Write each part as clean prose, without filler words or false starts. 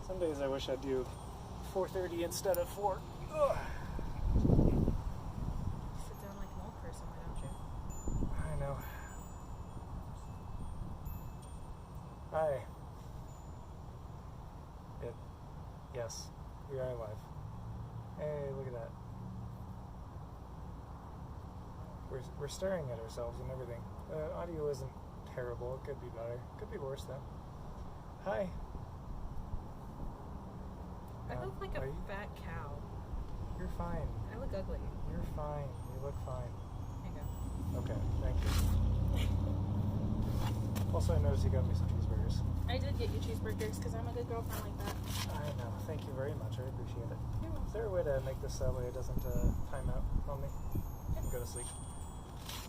Some days I wish I'd do 4:30 instead of 4. Ugh. Sit down like an old person, why don't you? I know. Hi. Yes, we are live. Hey, look at that. We're staring at ourselves and everything. Audio isn't terrible. It could be better. Could be worse though. Hi. I look like a fat cow. You're fine. I look ugly. You're fine. You look fine. Here you go. Okay, thank you. Also, I noticed you got me some cheeseburgers. I did get you cheeseburgers because I'm a good girlfriend like that. I know. Thank you very much. I appreciate it. You're welcome. Is there a way to make this that way it doesn't time out on me? I can go to sleep.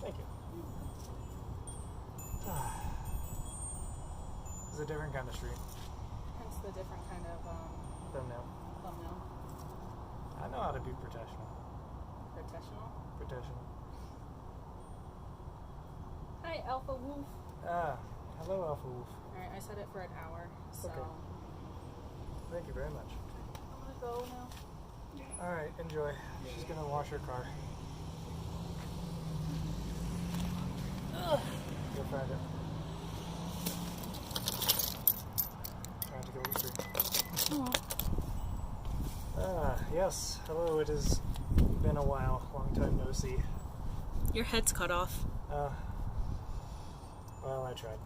Thank you. It's a different kind of stream. Hence the different kind of Thumbnail. thumbnail. I know how to be professional. Professional. Professional. Hi, Alpha Wolf. Hello, Alpha Wolf. Alright, I set it for an hour, so Okay. Thank you very much. I'm gonna go now. Alright, enjoy. She's gonna wash her car. Ugh. Go find it. Trying to go to sleep. Yes. Hello, it has been a while. Long time no see. Your head's cut off. Well, I tried.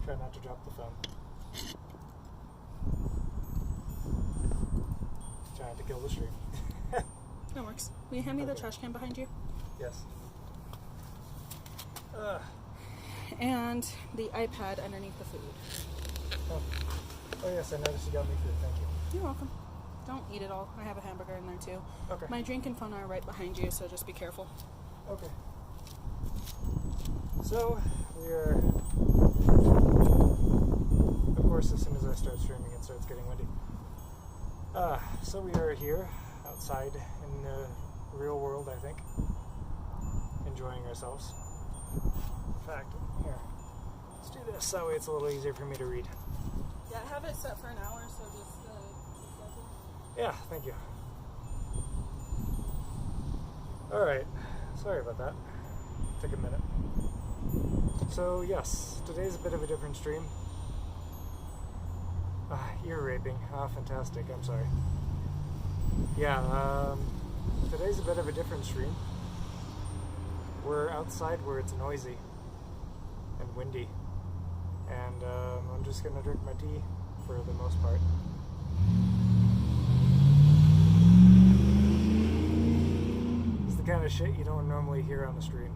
Try not to drop the phone. Trying to kill the stream. That works. Will you hand me the Okay. trash can behind you? Yes. And the iPad underneath the food. Oh yes, I noticed you got me food. Thank you. You're welcome. Don't eat it all. I have a hamburger in there too. Okay. My drink and phone are right behind you, so just be careful. Okay. So, we are... Of course, as soon as I start streaming, it starts getting windy. So we are here, outside, in the real world, I think. Enjoying ourselves. In fact, here. Let's do this, that way it's a little easier for me to read. Yeah, I have it set for an hour, so just Yeah, thank you. Alright, sorry about that. Took a minute. So, yes, today's a bit of a different stream. Ear raping. Fantastic, I'm sorry. Yeah, today's a bit of a different stream. We're outside where it's noisy and windy. And I'm just gonna drink my tea for the most part. It's the kind of shit you don't normally hear on the stream,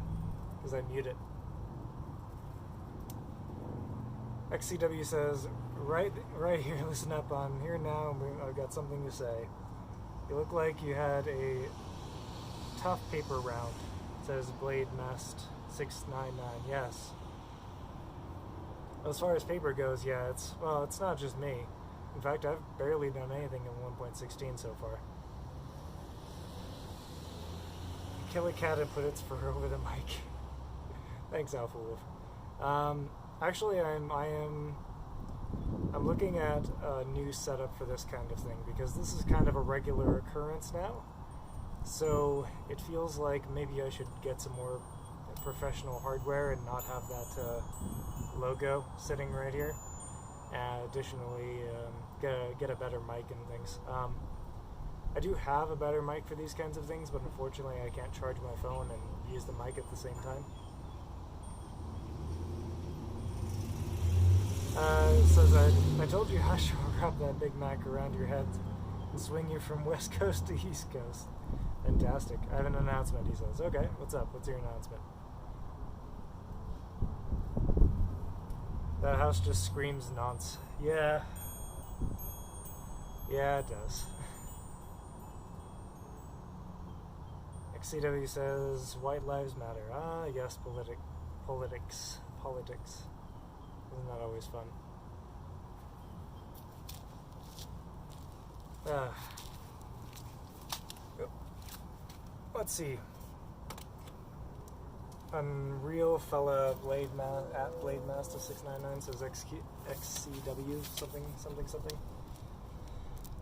because I mute it. XCW says, right here, listen up, I'm here now, I've got something to say. You look like you had a tough paper round. It says Blade Nest 699, yes. As far as paper goes, yeah, it's not just me. In fact, I've barely done anything in 1.16 so far. Kill a cat and put its fur over the mic. Thanks, Alpha Wolf. Actually, I'm looking at a new setup for this kind of thing, because this is kind of a regular occurrence now. So it feels like maybe I should get some more professional hardware and not have that logo sitting right here. And additionally, get a better mic and things. I do have a better mic for these kinds of things, but unfortunately I can't charge my phone and use the mic at the same time. It says, I told you I should wrap that Big Mac around your head and swing you from West Coast to East Coast. Fantastic. I have an announcement, he says. Okay, what's up? What's your announcement? That house just screams nonce. Yeah. Yeah, it does. XCW says, White Lives Matter. Ah, yes, politics. Isn't that always fun? Let's see. Unreal fella at BladeMaster699 says XCW something.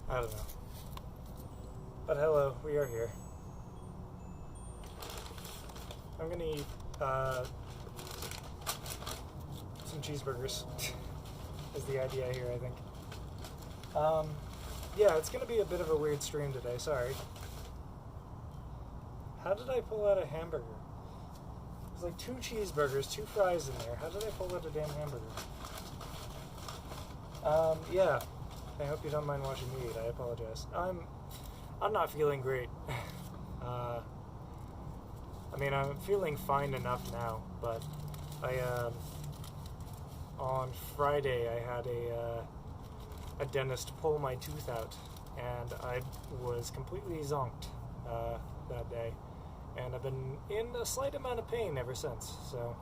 I don't know. But hello, we are here. I'm gonna eat some cheeseburgers. Is the idea here, I think. Yeah, it's gonna be a bit of a weird stream today, sorry. How did I pull out a hamburger? There's like 2 cheeseburgers, 2 fries in there. How did I pull out a damn hamburger? Yeah. I hope you don't mind watching me eat. I apologize. I'm not feeling great. I mean, I'm feeling fine enough now, but on Friday I had a dentist pull my tooth out, and I was completely zonked that day. And I've been in a slight amount of pain ever since, so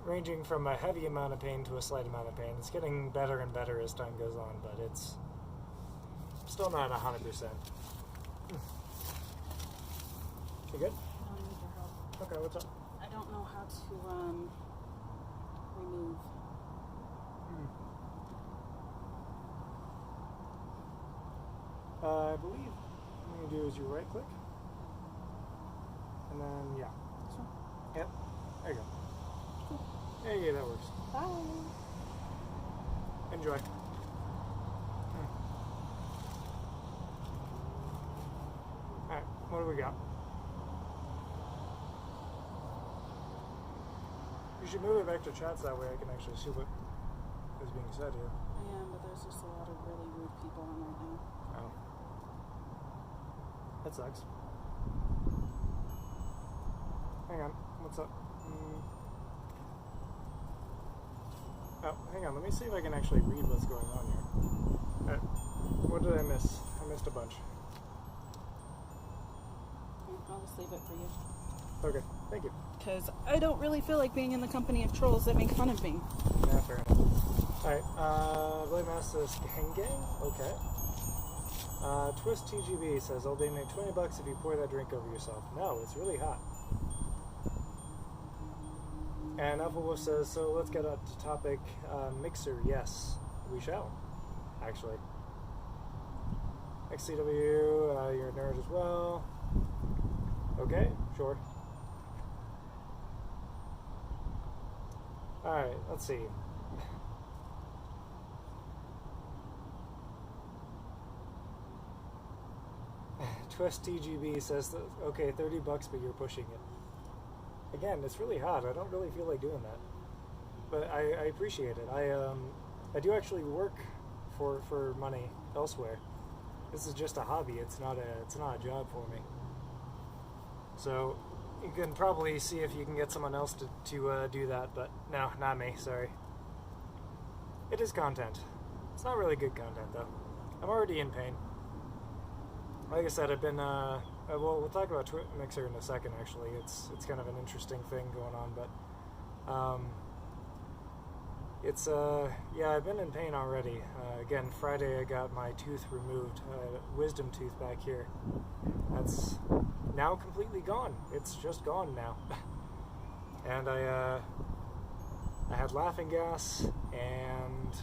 ranging from a heavy amount of pain to a slight amount of pain. It's getting better and better as time goes on, but it's still not 100%. You good? I don't need your help. Okay, what's up? I don't know how to remove. I believe what you do is you right click, and then yeah. This one? Yep. There you go. Cool. Hey, that works. Bye. Enjoy. Alright, what do we got? You should move it back to chats, that way I can actually see what is being said here. I am, but there's just a lot of really rude people on right now. Oh. That sucks. Hang on, what's up? Oh, hang on, let me see if I can actually read what's going on here. What did I miss? I missed a bunch. I'll just leave it for you. Okay, thank you. Because I don't really feel like being in the company of trolls that make fun of me. Yeah, fair enough. Alright, Blade Master Gang? Okay. Twist TGB says, I'll donate $20 if you pour that drink over yourself. No, it's really hot. And Alpha Wolf says, so let's get on to topic. Mixer, yes, we shall, actually. XCW, you're a nerd as well. Okay, sure. Alright, let's see. Twist TGB says, that, okay, $30, but you're pushing it. Again, it's really hot. I don't really feel like doing that, but I appreciate it. I do actually work for money elsewhere. This is just a hobby. It's not a job for me. So you can probably see if you can get someone else to do that, but no, not me. Sorry. It is content. It's not really good content though. I'm already in pain. Like I said, I've been, well, we'll talk about Mixer in a second, actually. It's kind of an interesting thing going on, but, yeah, I've been in pain already. Again, Friday I got my tooth removed, wisdom tooth back here. That's now completely gone. It's just gone now. And I had laughing gas, and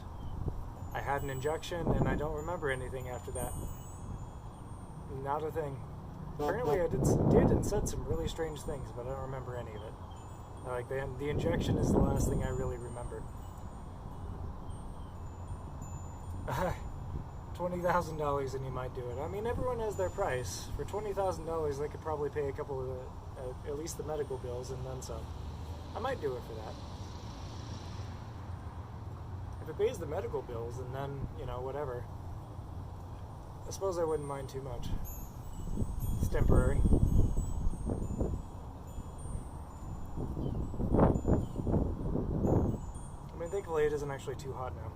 I had an injection, and I don't remember anything after that. Not a thing. Apparently I did and said some really strange things, but I don't remember any of it. Like, the injection is the last thing I really remember. $20,000 and you might do it. I mean, everyone has their price. For $20,000 they could probably pay a couple of at least the medical bills and then some. I might do it for that. If it pays the medical bills and then, you know, whatever. I suppose I wouldn't mind too much. It's temporary. I mean, thankfully it isn't actually too hot now.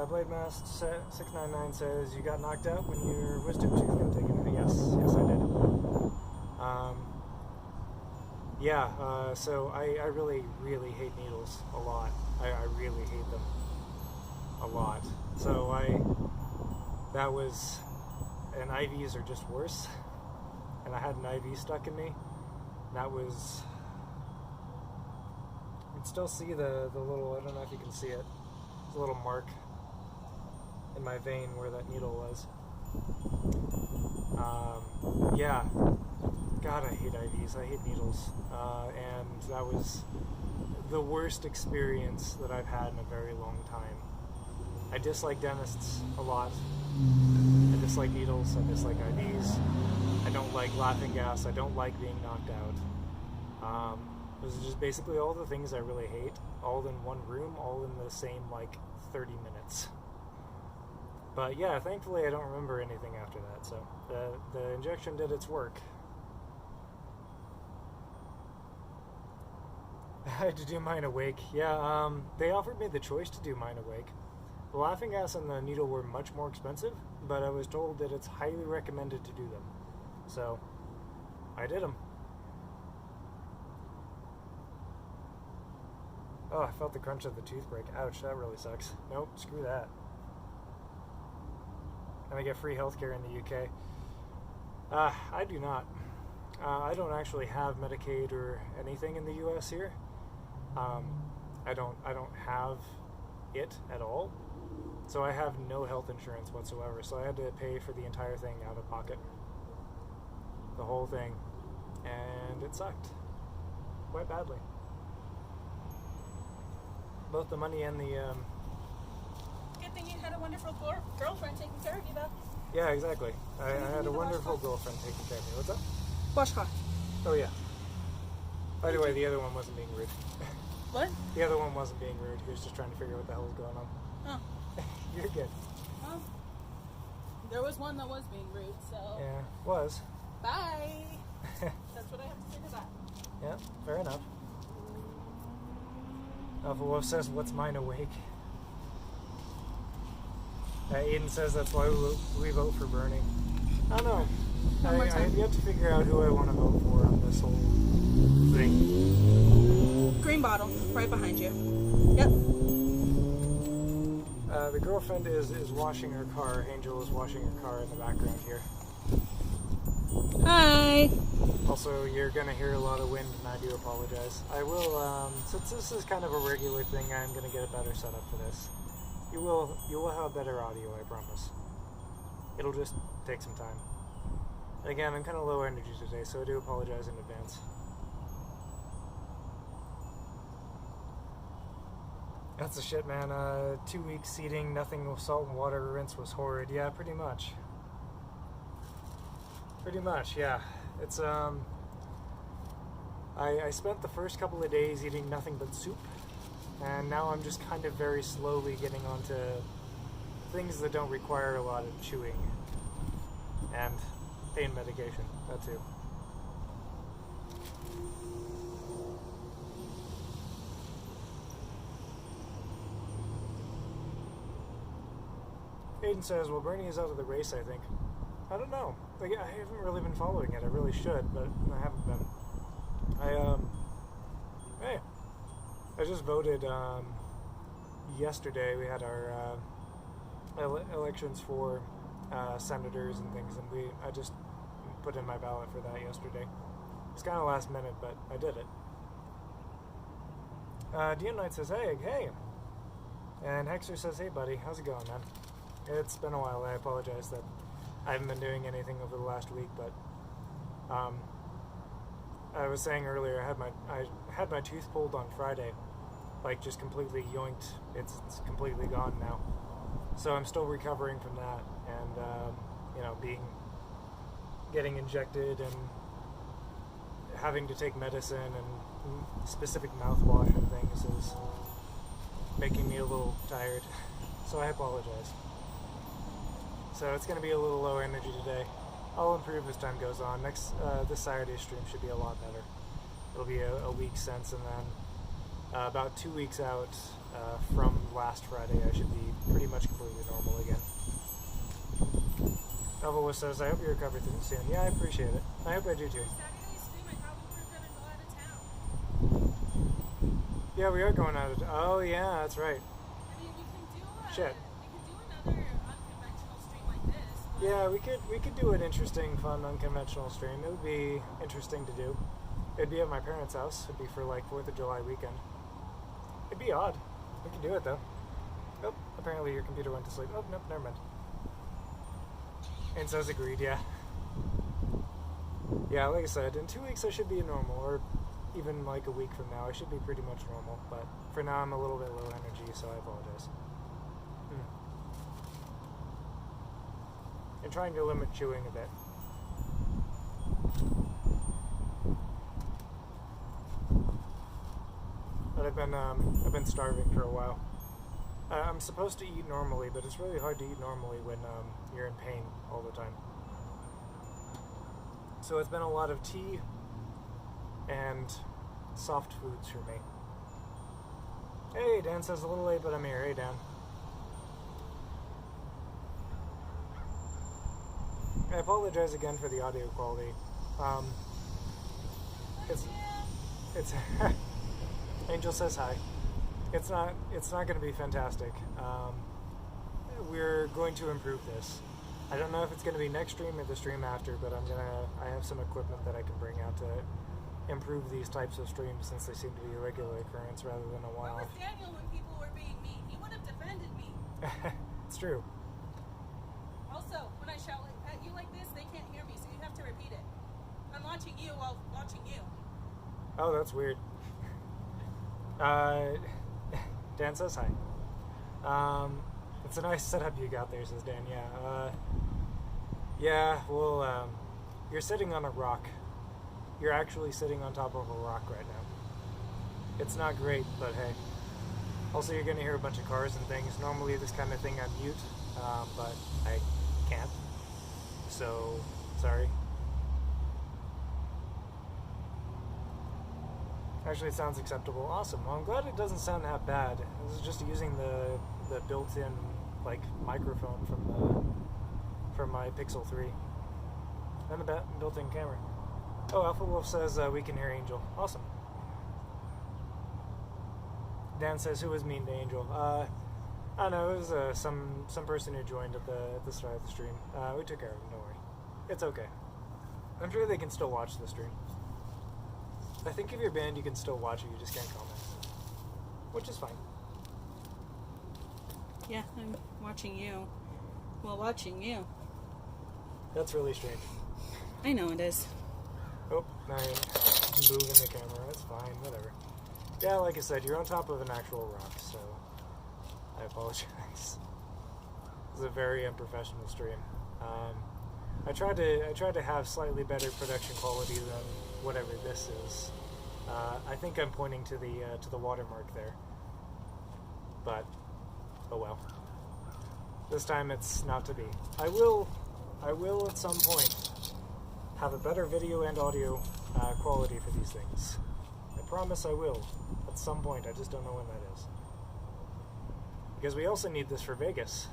Blade Mask 699 says, you got knocked out when your wisdom tooth got taken out. Yes, I did. Yeah, so I really, really hate needles a lot. I really hate them a lot. So and IVs are just worse. and I had an IV stuck in me. That was... You can still see the little, I don't know if you can see it, there's a little mark in my vein where that needle was. Yeah, God, I hate IVs, I hate needles, and that was the worst experience that I've had in a very long time. I dislike dentists a lot. I dislike needles, I dislike IVs, I don't like laughing gas, I don't like being knocked out. Those are just basically all the things I really hate, all in one room, all in the same, 30 minutes. But yeah, thankfully I don't remember anything after that, so the injection did its work. I had to do mine awake. Yeah, they offered me the choice to do mine awake. The laughing gas and the needle were much more expensive, but I was told that it's highly recommended to do them. So, I did them. Oh, I felt the crunch of the tooth break. Ouch, that really sucks. Nope, screw that. And I get free healthcare in the UK. I do not. I don't actually have Medicaid or anything in the US here. I don't have it at all. So I have no health insurance whatsoever. So I had to pay for the entire thing out of pocket. The whole thing. And it sucked. Quite badly. Both the money and the... Good thing you had a wonderful girlfriend taking care of you, though. Yeah, exactly. I had a wonderful girlfriend taking care of me. What's up? Washcloth. Oh, yeah. By the way, the other one wasn't being rude. What? The other one wasn't being rude. He was just trying to figure out what the hell was going on. Oh. You're good. Well, there was one that was being rude, so... Yeah, was. Bye! That's what I have to say to that. Yeah, fair enough. Alpha Wolf says, what's mine awake? Aiden says that's why we vote for Bernie. I don't know. I have yet to figure out who I want to vote for on this whole thing. Green bottle, right behind you. Yep. The girlfriend is washing her car. Angel is washing her car in the background here. Hi! Also, you're going to hear a lot of wind, and I do apologize. I will, since this is kind of a regular thing, I'm going to get a better setup for this. You will have better audio, I promise. It'll just take some time. And again, I'm kind of low energy today, so I do apologize in advance. That's the shit, man. 2 weeks seeding, nothing with salt and water rinse was horrid. Yeah, pretty much. Pretty much, yeah. It's, I spent the first couple of days eating nothing but soup, and now I'm just kind of very slowly getting onto things that don't require a lot of chewing. And pain medication, that too. Aiden says, well, Bernie is out of the race, I think. I don't know. Like, I haven't really been following it. I really should, but I haven't been. Hey. I just voted, yesterday. We had our, elections for, senators and things, and I just put in my ballot for that yesterday. It's kind of last minute, but I did it. DM Knight says, hey. And Hexer says, hey, buddy, how's it going, man? It's been a while. I apologize that I haven't been doing anything over the last week, but I was saying earlier, I had my tooth pulled on Friday, like just completely yoinked. It's completely gone now. So I'm still recovering from that, and getting injected and having to take medicine and specific mouthwash and things is making me a little tired. So I apologize. So it's going to be a little low energy today. I'll improve as time goes on. This Saturday stream should be a lot better. It'll be a week since, and then about 2 weeks out from last Friday, I should be pretty much completely normal again. Elva says, I hope you recover soon. Yeah, I appreciate it. I hope I do too. Saturday stream, I thought we were going to go out of town. Yeah, we are going out of town. Oh, yeah, that's right. I mean, we can do Shit. we can do another unconventional stream like this, Yeah, we could do an interesting, fun, unconventional stream. It would be interesting to do. It'd be at my parents' house. It'd be for like 4th of July weekend. It'd be odd. We could do it though. Oh, apparently your computer went to sleep. Oh, nope, never mind. And says agreed, yeah. Yeah, like I said, in 2 weeks I should be normal, or even like a week from now I should be pretty much normal, but for now I'm a little bit low energy, so I apologize. And trying to limit chewing a bit. But I've been starving for a while. I'm supposed to eat normally, but it's really hard to eat normally when you're in pain all the time. So it's been a lot of tea and soft foods for me. Hey, Dan says a little late, but I'm here. Hey, Dan. I apologize again for the audio quality. It's Angel says hi. It's not going to be fantastic. We're going to improve this. I don't know if it's going to be next stream or the stream after, but I have some equipment that I can bring out to improve these types of streams, since they seem to be a regular occurrence rather than a one-off. Where was Daniel when people were being mean? He would have defended me. It's true. Also, when I shout at you like this, they can't hear me, so you have to repeat it. I'm watching you while watching you. Oh, that's weird. Dan says hi. It's a nice setup you got there, says Dan. Yeah. Well, you're sitting on a rock. You're actually sitting on top of a rock right now. It's not great, but hey. Also, you're gonna hear a bunch of cars and things. Normally, this kind of thing I mute, but I can't. So, sorry. Actually, it sounds acceptable. Awesome. Well, I'm glad it doesn't sound that bad. This is just using the built-in like microphone from my Pixel 3 and the built-in camera. Oh, Alpha Wolf says we can hear Angel. Awesome. Dan says, who was mean to Angel? I don't know. It was some person who joined at the start of the stream. We took care of him. Don't worry. It's okay. I'm sure they can still watch the stream. I think if you're banned, you can still watch it, you just can't comment. Which is fine. Yeah, I'm watching you. Well, watching you. That's really strange. I know it is. Oh, now you're moving the camera. That's fine, whatever. Yeah, like I said, you're on top of an actual rock, so I apologize. This is a very unprofessional stream. I tried to have slightly better production quality than whatever this is. I think I'm pointing to the watermark there, but oh well. This time it's not to be. I will at some point have a better video and audio quality for these things. I promise I will at some point. I just don't know when that is. Because we also need this for Vegas.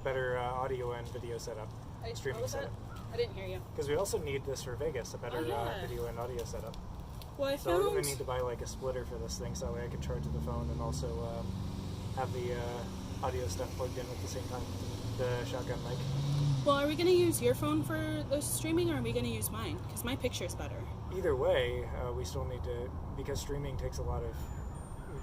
Better audio and video setup. Streaming setup. I didn't hear you. Because we also need this for Vegas, a better video and audio setup. Well, So I'm going to need to buy like a splitter for this thing, so that way I can charge the phone and also have the audio stuff plugged in at the same time. The shotgun mic. Well, are we going to use your phone for the streaming, or are we going to use mine? Because my picture's better. Either way, we still need to, because streaming takes a lot of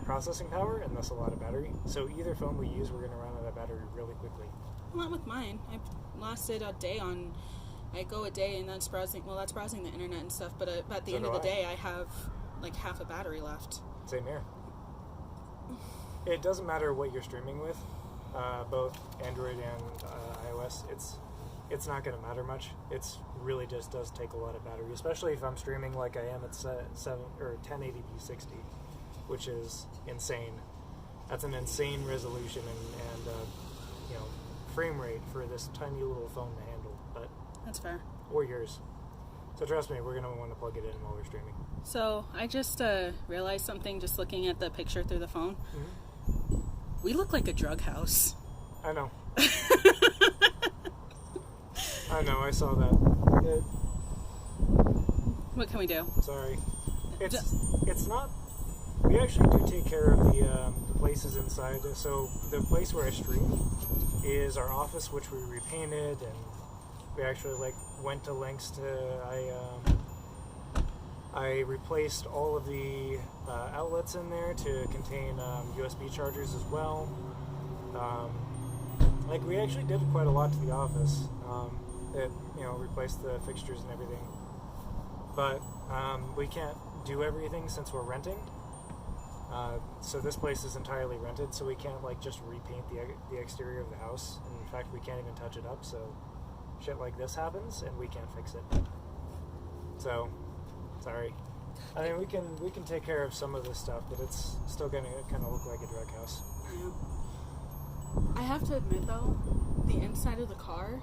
processing power and thus a lot of battery. So either phone we use, we're going to run out of battery really quickly. Not with mine. I've lasted a day on... I go a day and that's browsing... Well, that's browsing the internet and stuff, but at the end of the day, I have like half a battery left. Same here. It doesn't matter what you're streaming with, both Android and iOS. It's not going to matter much. It's really just does take a lot of battery, especially if I'm streaming like I am at 1080p 60, which is insane. That's an insane resolution and frame rate for this tiny little phone to handle. But that's fair. Or yours. So trust me, we're going to want to plug it in while we're streaming. So I just realized something just looking at the picture through the phone. Mm-hmm. We look like a drug house. I know. I know, I saw that. What can we do? Sorry. It's not... We actually do take care of the places inside. So the place where I stream is our office, which we repainted, and We actually like went to lengths to I replaced all of the outlets in there to contain USB chargers as well. Like we actually did quite a lot to the office. It replaced the fixtures and everything. But we can't do everything since we're renting. So this place is entirely rented, so we can't like just repaint the exterior of the house. And in fact, we can't even touch it up. So shit like this happens, and we can't fix it. So sorry. I mean, we can take care of some of this stuff, but it's still gonna kind of look like a drug house. Yeah. I have to admit though, the inside of the car.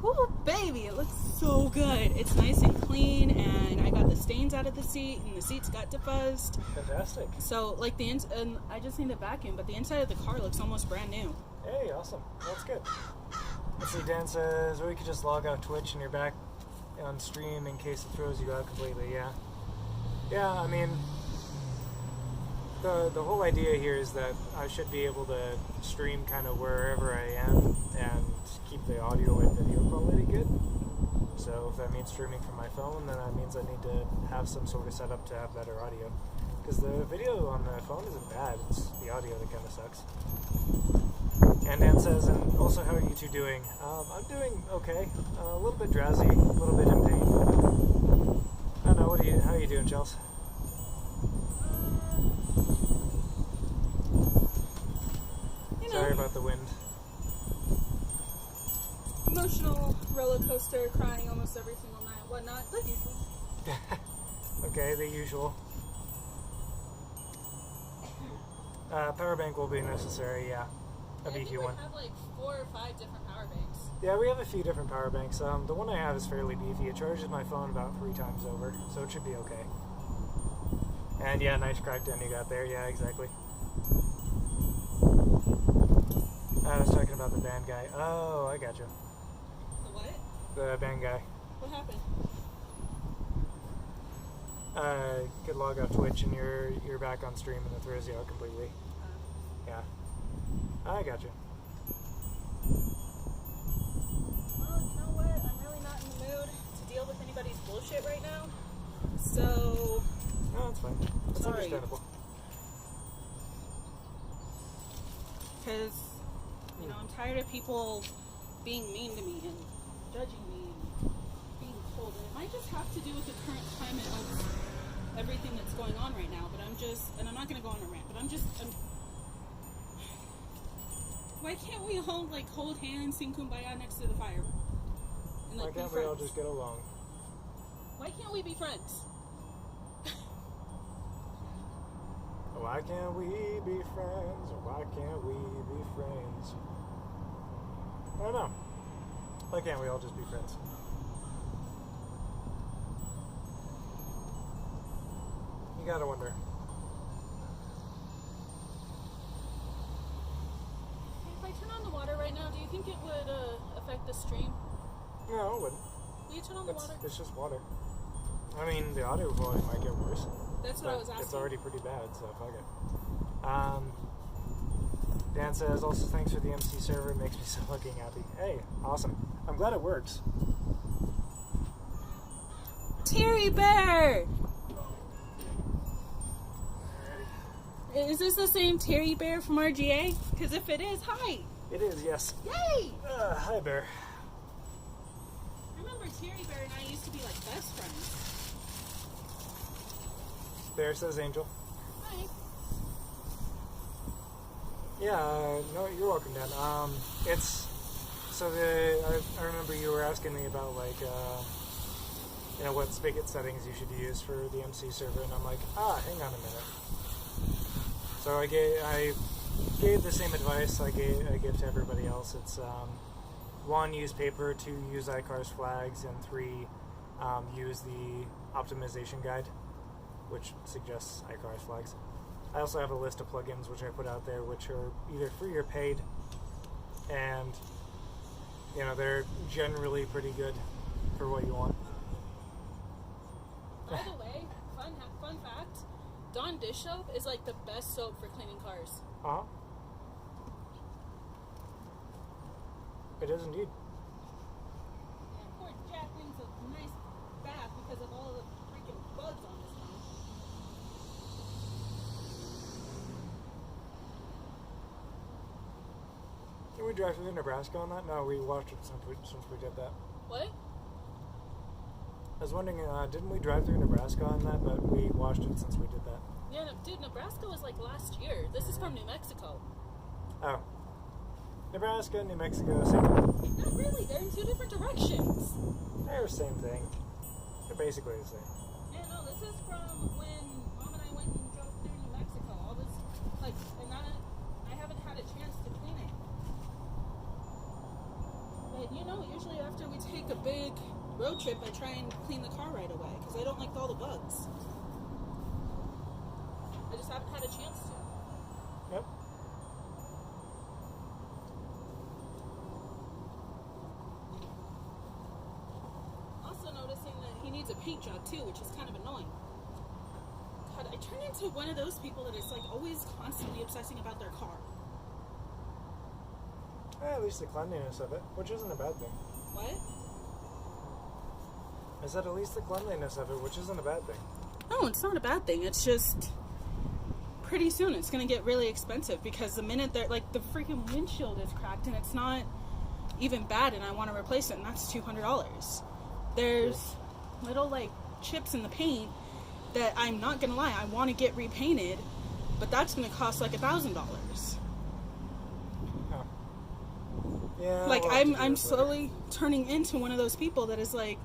Oh baby, it looks so good. It's nice and clean, and I got the stains out of the seat, and the seats got defuzzed. Fantastic. So like and I just need a vacuum, but the inside of the car looks almost brand new. Hey, awesome. That's good. Let's see, Dan says, we could just log out Twitch and you're back on stream in case it throws you out completely. Yeah. Yeah, I mean, the whole idea here is that I should be able to stream kind of wherever I am and keep the audio and video quality good. So if that means streaming from my phone, then that means I need to have some sort of setup to have better audio. Because the video on the phone isn't bad, it's the audio that kind of sucks. And Dan says, and also, how are you two doing? I'm doing okay. A little bit drowsy, a little bit in pain. I don't know, how are you doing, Chels? Sorry about the wind. Emotional roller coaster, crying almost every single night, whatnot, the usual. Okay, the usual. Power bank will be necessary, yeah. A BQ one. We have like 4 or 5 different power banks. Yeah, we have a few different power banks. The one I have is fairly beefy. It charges my phone about 3 times over, so it should be okay. And yeah, nice crackdown you got there. Yeah, exactly. I was talking about the band guy. Oh, I gotcha. The what? The band guy. What happened? Could log out Twitch and you're back on stream and it throws you out completely. Yeah. I gotcha. Well, you know what? I'm really not in the mood to deal with anybody's bullshit right now. So... No, that's fine. That's Sorry. understandable. Because, I'm tired of people being mean to me and judging me and being cold. And it might just have to do with the current climate of everything that's going on right now. But and I'm not going to go on a rant, but why can't we all, hold hands, sing Kumbaya next to the fire? And, Why can't we all just get along? Why can't we be friends? Why can't we be friends? Why can't we be friends? I don't know. Why can't we all just be friends? You gotta wonder. If I turn on the water right now, do you think it would affect the stream? No, it wouldn't. Will you turn on the water? It's just water. I mean, the audio quality might get worse. That's what I was asking. It's already pretty bad, so fuck it. Dan says, also thanks for the MC server, it makes me so fucking happy. Hey, awesome. I'm glad it works. Terry Bear! Is this the same Terry Bear from RGA? Because if it is, hi! It is, yes. Yay! Hi, Bear. I remember Terry Bear and I used to be best friends. Bear says Angel. Hi. Yeah, no, you're welcome, Dan. I remember you were asking me about, what spigot settings you should use for the MC server, and I'm like, hang on a minute. So I gave the same advice I give to everybody else. It's, 1, use paper, 2, use iCar's flags, and 3, use the optimization guide, which suggests iCar's flags. I also have a list of plugins which I put out there, which are either free or paid, and they're generally pretty good for what you want. By the way, fun fact, Dawn dish soap is the best soap for cleaning cars. Uh-huh. It is indeed. because of all the freaking bugs on this one. Did we drive through Nebraska on that? No, we watched it since we did that. What? I was wondering, didn't we drive through Nebraska on that? But we watched it since we did that. Yeah, dude, Nebraska was like last year. This is from New Mexico. Oh. Nebraska, New Mexico, same thing. Not really, they're in two different directions. They're the same thing. They're basically the same. Yeah, no, this is from when Mom and I went and drove through New Mexico. All this, like, and I haven't had a chance to clean it. But, you know, usually after we take a big road trip, I try and clean the car right away, because I don't like all the bugs. I just haven't had a chance to. Yep. Also noticing that he needs a paint job too, which is kind of annoying. God, I turn into one of those people that is like always constantly obsessing about their car. At least the cleanliness of it, which isn't a bad thing. What? I said at least the cleanliness of it, which isn't a bad thing. No, it's not a bad thing. It's just pretty soon it's going to get really expensive because the minute they're like the freaking windshield is cracked and it's not even bad and I want to replace it and that's $200. There's little like chips in the paint that I'm not going to lie, I want to get repainted, but that's going to cost like $1,000. Oh. Yeah. Like we'll have to do I'm this slowly later. turning into one of those people that is like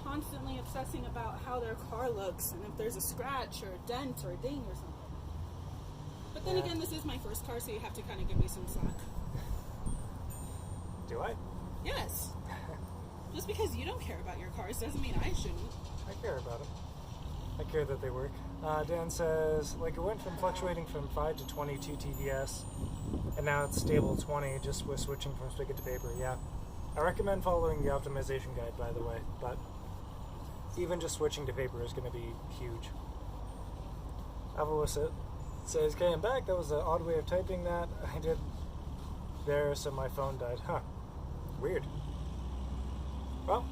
constantly obsessing about how their car looks and if there's a scratch or a dent or a ding or something. But then again, this is my first car, so you have to kind of give me some slack. Do I? Yes. Just because you don't care about your cars doesn't mean I shouldn't. I care about them. I care that they work. Dan says, like, it went from fluctuating from 5 to 22 TVS, and now it's stable 20 just with switching from spigot to paper. Yeah. I recommend following the optimization guide, by the way, but even just switching to paper is going to be huge. Avalos says, okay, I'm back. That was an odd way of typing that. I did there, so my phone died. Huh. Weird. Well,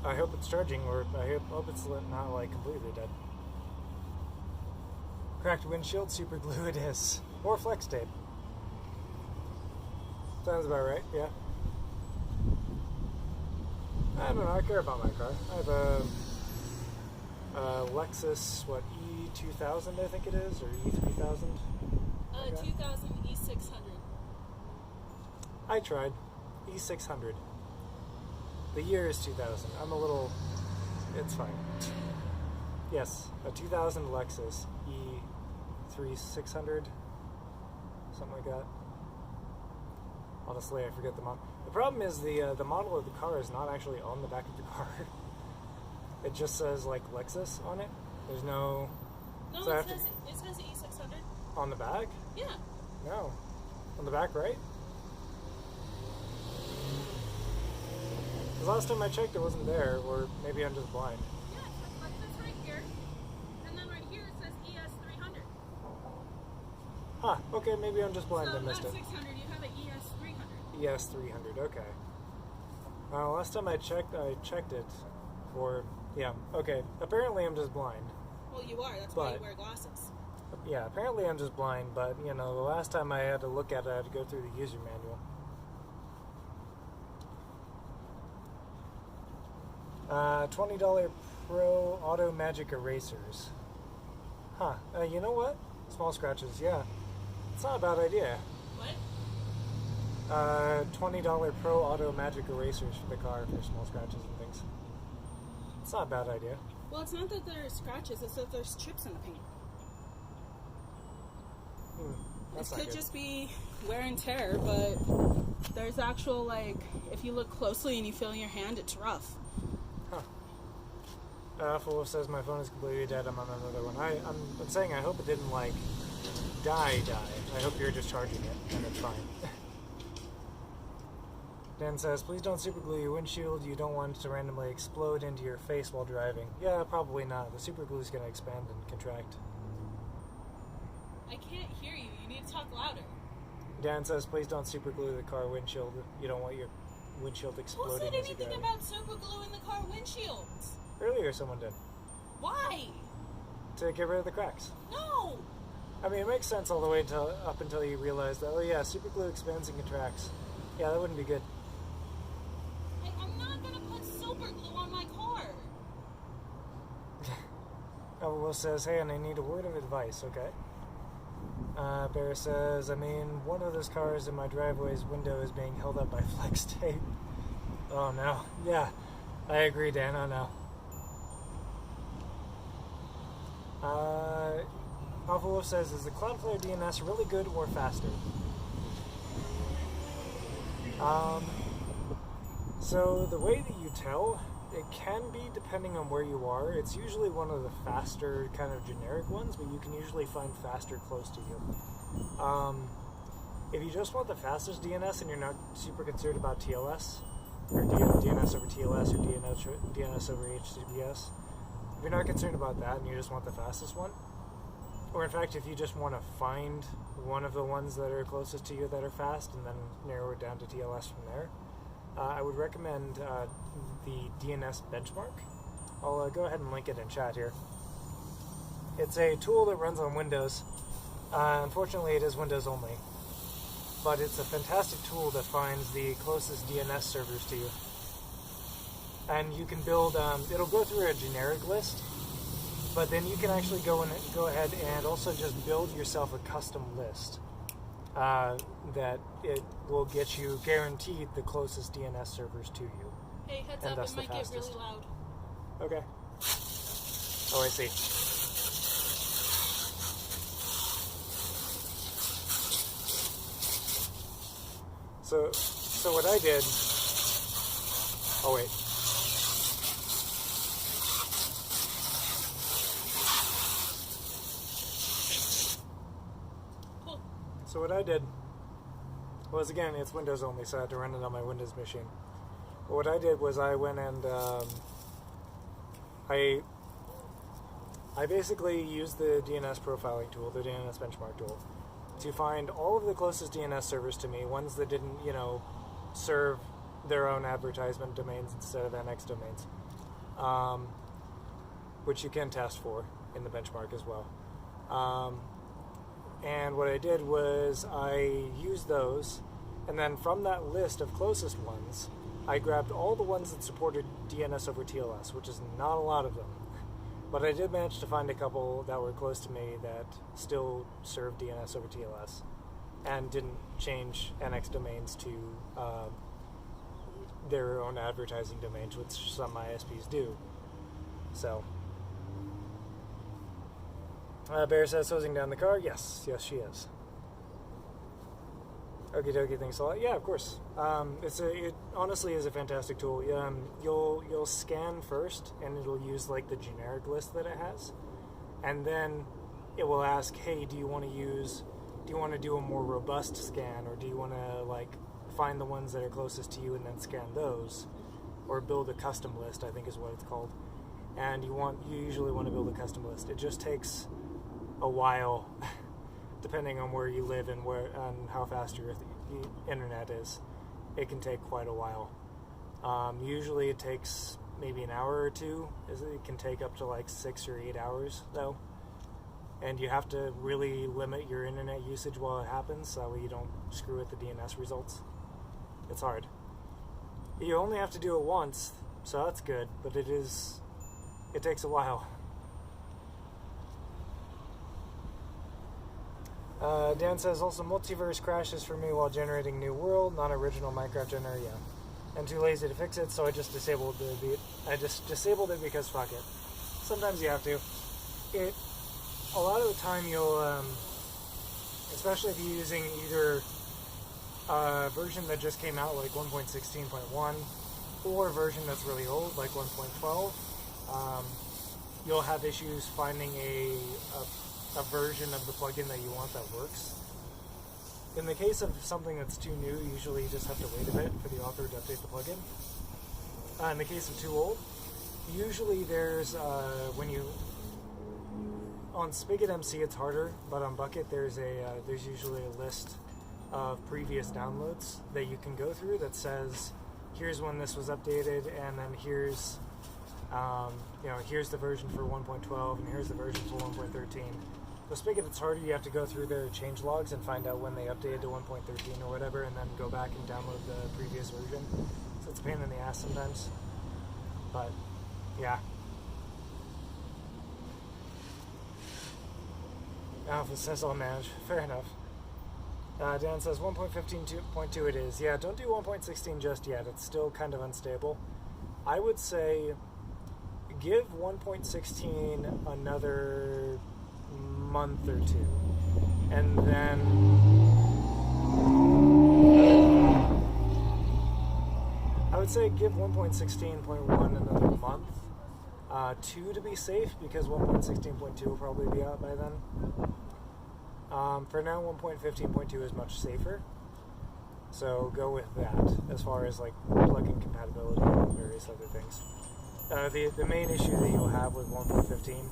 I hope it's charging, or I hope it's not, like, completely dead. Cracked windshield, super glue it is. Or flex tape. Sounds about right, yeah. I don't know, I care about my car. I have a Lexus, E2000 I think it is, or E3000? 2000 E600. I tried. E600. The year is 2000. I'm a little... It's fine. Yes, a 2000 Lexus E3600. Something like that. Honestly, I forget the model. The problem is the model of the car is not actually on the back of the car. It just says, like, Lexus on it. There's no... No, so it says E600. On the back? Yeah. No. On the back, right? Because last time I checked, it wasn't there, or maybe I'm just blind. Yeah, it's right here. And then right here it says ES300. Huh, okay, maybe I'm just blind So and missed not it. 600, you have an ES300. ES300, okay. Last time I checked it for... Yeah, okay. Apparently I'm just blind. Well, you are. That's why you wear glasses. Yeah, apparently I'm just blind, but, you know, the last time I had to look at it, I had to go through the user manual. $20 Pro Auto Magic Erasers. Huh. You know what? Small scratches, yeah. It's not a bad idea. What? $20 Pro Auto Magic Erasers for the car for small scratches and things. It's not a bad idea. Well, it's not that there's scratches, it's that there's chips in the paint. That's It not could good. just be wear and tear, but there's actual, like, if you look closely and you feel in your hand, it's rough. Huh. Full says my phone is completely dead. I'm on another one. I'm saying I hope it didn't, like, die. I hope you're just charging it, and it's fine. Dan says, please don't superglue your windshield. You don't want it to randomly explode into your face while driving. Yeah, probably not. The superglue is going to expand and contract. I can't hear you. You need to talk louder. Dan says, please don't superglue the car windshield. You don't want your windshield Who exploding said as you anything drive. about super glue in the car windshields? Earlier someone did. Why? To get rid of the cracks. No! I mean, it makes sense all the way up until you realize that, oh yeah, super glue expands and contracts. Yeah, that wouldn't be good. I'm not gonna put super glue on my car. Will says, hey, and I need a word of advice, okay? Bear says, I mean, one of those cars in my driveway's window is being held up by flex tape. Oh no. Yeah, I agree, Dan. Oh no. Alpha Wolf says, is the Cloudflare DNS really good or faster? So the way that you tell, it can be depending on where you are. It's usually one of the faster kind of generic ones, but you can usually find faster close to you. If you just want the fastest DNS and you're not super concerned about TLS, or DNS over TLS, or DNS over HTTPS, if you're not concerned about that and you just want the fastest one, or in fact if you just want to find one of the ones that are closest to you that are fast and then narrow it down to TLS from there, I would recommend the Dns Benchmark. I'll go ahead and link it in chat here. It's a tool that runs on Windows. Unfortunately, it is Windows only, but it's a fantastic tool that finds the closest DNS servers to you. And you can build, it'll go through a generic list, but then you can actually go ahead and also just build yourself a custom list that it will get you guaranteed the closest DNS servers to you. Hey, heads And up, thus it the might get fastest. really loud. Okay. Oh, I see. So what I did... Oh, wait. Cool. So what I did was, again, it's Windows only, so I had to run it on my Windows machine. But what I did was I went and I basically used the DNS profiling tool, the DNS Benchmark tool, to find all of the closest DNS servers to me, ones that didn't, serve their own advertisement domains instead of NX domains, which you can test for in the benchmark as well. And what I did was I used those, and then from that list of closest ones, I grabbed all the ones that supported DNS over TLS, which is not a lot of them. But I did manage to find a couple that were close to me that still served DNS over TLS and didn't change NX domains to their own advertising domains, which some ISPs do. So, Bear says, hosing down the car. Yes, she is. Okie dokie, thanks a lot. Yeah, of course. It honestly is a fantastic tool. You'll scan first, and it'll use like the generic list that it has, and then it will ask, hey, do you want to do a more robust scan, or do you want to like find the ones that are closest to you and then scan those, or build a custom list, I think is what it's called. And you usually want to build a custom list. It just takes a while. Depending on where you live and how fast your internet is, it can take quite a while. Usually it takes maybe an hour or two. It can take up to like 6 or 8 hours, though. And you have to really limit your internet usage while it happens, so that way you don't screw with the DNS results. It's hard. You only have to do it once, so that's good, but it takes a while. Dan says, also multiverse crashes for me while generating new world, non-original Minecraft generator, yeah. I'm too lazy to fix it, so I just disabled it because fuck it. Sometimes you have to. A lot of the time you'll, especially if you're using either a version that just came out, like 1.16.1, or a version that's really old, like 1.12, you'll have issues finding a version of the plugin that you want that works. In the case of something that's too new, usually you just have to wait a bit for the author to update the plugin. In the case of too old, usually there's, on Spigot MC it's harder, but on Bucket there's usually a list of previous downloads that you can go through that says, here's when this was updated, and then here's Here's the version for 1.12 and here's the version for 1.13. With Spigot, it's harder. You have to go through their change logs and find out when they updated to 1.13 or whatever, and then go back and download the previous version. So it's a pain in the ass sometimes. But, yeah. Alpha says I'll manage. Fair enough. Dan says 1.15.2 it is. Yeah, don't do 1.16 just yet. It's still kind of unstable. I would say give 1.16 another month or two. And then I would say give 1.16.1 another month. 2 to be safe, because 1.16.2 will probably be out by then. For now, 1.15.2 is much safer. So go with that as far as like plugin compatibility and various other things. The main issue that you'll have with 1.15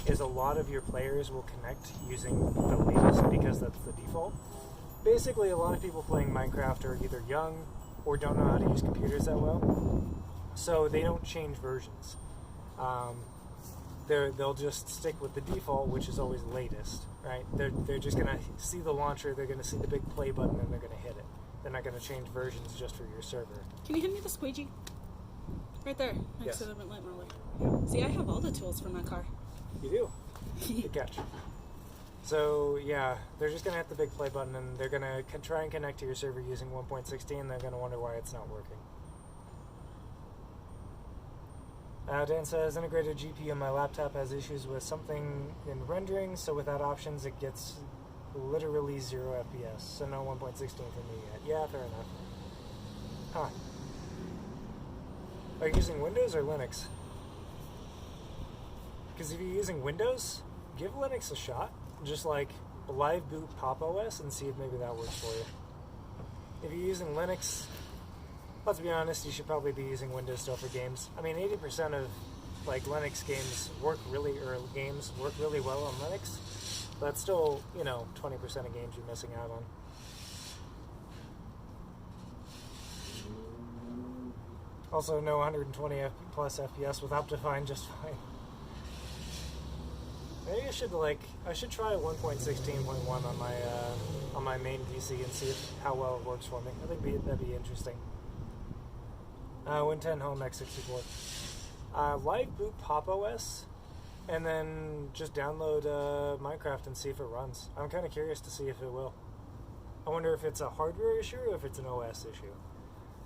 is a lot of your players will connect using the latest because that's the default. Basically, a lot of people playing Minecraft are either young or don't know how to use computers that well, so they don't change versions. They'll just stick with the default, which is always latest, right? They're just gonna see the launcher, they're gonna see the big play button, and they're gonna hit it. They're not gonna change versions just for your server. Can you hand me the squeegee? Right there, next Yes. to the light roller. See, I have all the tools for my car. You do. Good catch. So yeah, they're just gonna hit the big play button, and they're gonna try and connect to your server using 1.16. They're gonna wonder why it's not working. Dan says, integrated GPU on my laptop has issues with something in rendering, so without options it gets literally 0 FPS, so no 1.16 for me yet. Yeah, fair enough. Huh. Are you using Windows or Linux? Because if you're using Windows, give Linux a shot. Just like live boot Pop OS and see if maybe that works for you. If you're using Linux, let's be honest, you should probably be using Windows still for games. I mean, 80% of like Linux games work really well on Linux, but it's still, 20% of games you're missing out on. Also, no 120 plus FPS with Optifine just fine. Maybe I should try 1.16.1 on my main PC and see how well it works for me. I think that'd be interesting. Win 10 Home X64. Live boot Pop OS, and then just download Minecraft and see if it runs. I'm kind of curious to see if it will. I wonder if it's a hardware issue or if it's an OS issue.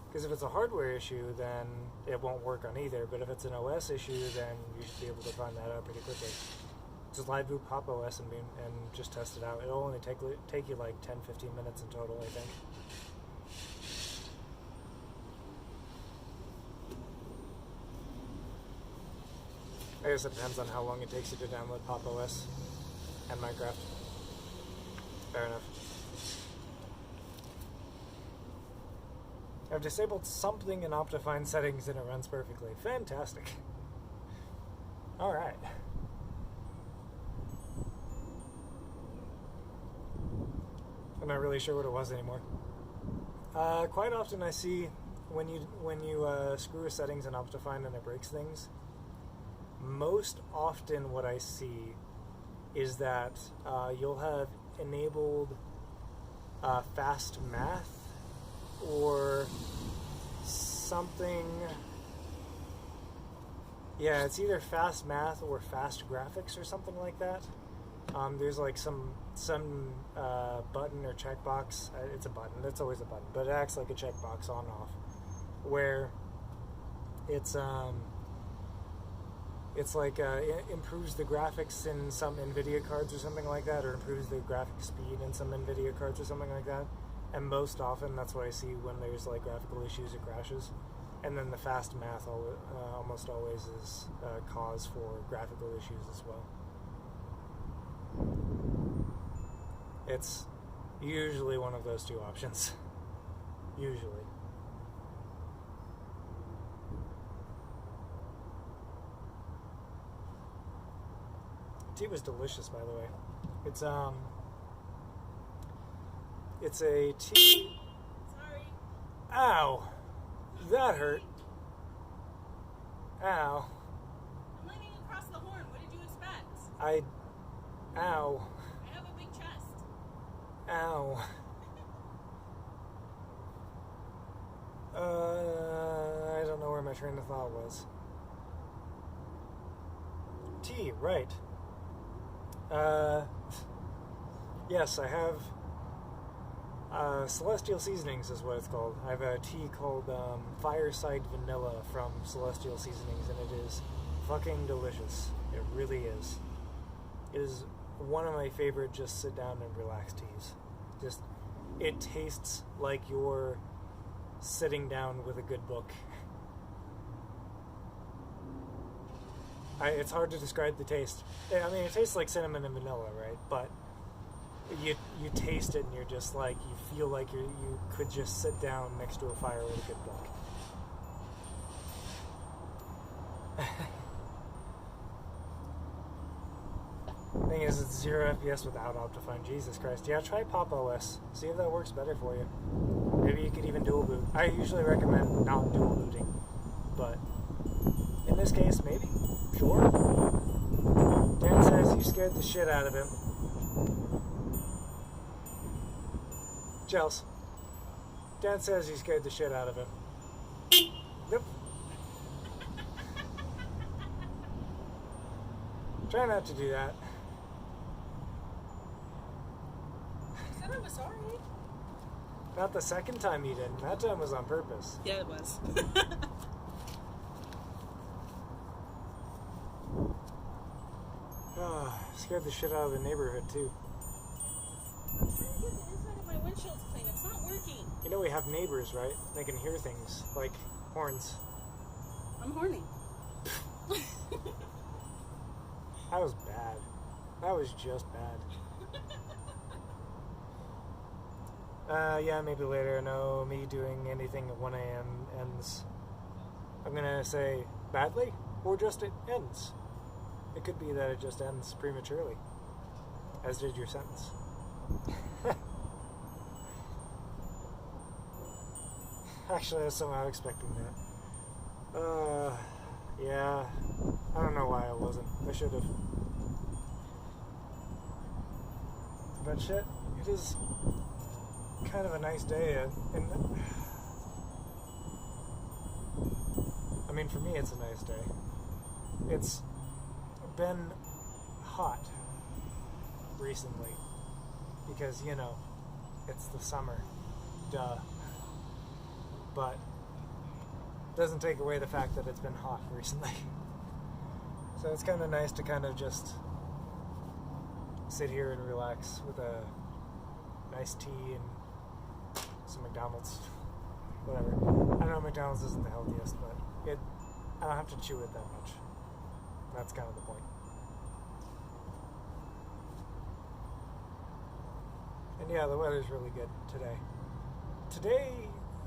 Because if it's a hardware issue, then it won't work on either. But if it's an OS issue, then you should be able to find that out pretty quickly. Just live boot Pop OS and just test it out. It'll only take you like 10-15 minutes in total, I think. I guess it depends on how long it takes you to download Pop OS and Minecraft. Fair enough. I've disabled something in Optifine settings and it runs perfectly. Fantastic. Alright. I'm not really sure what it was anymore. Quite often I see when you screw settings in Optifine and it breaks things, most often what I see is that you'll have enabled fast math or something. Yeah, it's either fast math or fast graphics or something like that. There's like some button or checkbox. It's a button. It's always a button, but it acts like a checkbox on/off, where it's like it improves the graphics in some NVIDIA cards or something like that, or improves the graphic speed in some NVIDIA cards or something like that. And most often, that's what I see when there's like graphical issues or crashes. And then the fast math almost always is a cause for graphical issues as well. It's usually one of those two options. Usually. Tea was delicious, by the way. It's a tea. Sorry. Ow! That hurt. Ow. Ow. I have a big chest. Ow. I don't know where my train of thought was. Tea, right. Yes, I have Celestial Seasonings is what it's called. I have a tea called Fireside Vanilla from Celestial Seasonings, and it is fucking delicious. It really is. It is one of my favorite just sit down and relax teas. Just, it tastes like you're sitting down with a good book. It's hard to describe the taste. I mean, it tastes like cinnamon and vanilla, right? But you taste it and you're just like, you feel like you could just sit down next to a fire with a good book. Thing is, it's 0 FPS without Optifine. Jesus Christ. Yeah, try Pop OS. See if that works better for you. Maybe you could even dual boot. I usually recommend not dual booting, but in this case, maybe. Sure. Dan says you scared the shit out of him. Chels. Dan says you scared the shit out of him. Nope. Try not to do that. I said I was sorry. Not the second time you didn't. That time was on purpose. Yeah, it was. Scared the shit out of the neighborhood, too. I'm trying to get the inside of my windshield's clean. It's not working. You know we have neighbors, right? They can hear things, like horns. I'm horny. That was bad. That was just bad. Yeah, maybe later. No, me doing anything at 1 a.m. ends. I'm gonna say badly, or just it ends. It could be that it just ends prematurely, as did your sentence. Actually, I was somehow expecting that. Yeah. I don't know why I wasn't. I should have. But shit, it is kind of a nice day, and I mean, for me, it's a nice day. It's been hot recently because, you know, it's the summer. Duh. But doesn't take away the fact that it's been hot recently. So it's kind of nice to kind of just sit here and relax with a nice tea and some McDonald's. Whatever. I know McDonald's isn't the healthiest, but I don't have to chew it that much. That's kind of the point. And yeah, the weather's really good today. Today,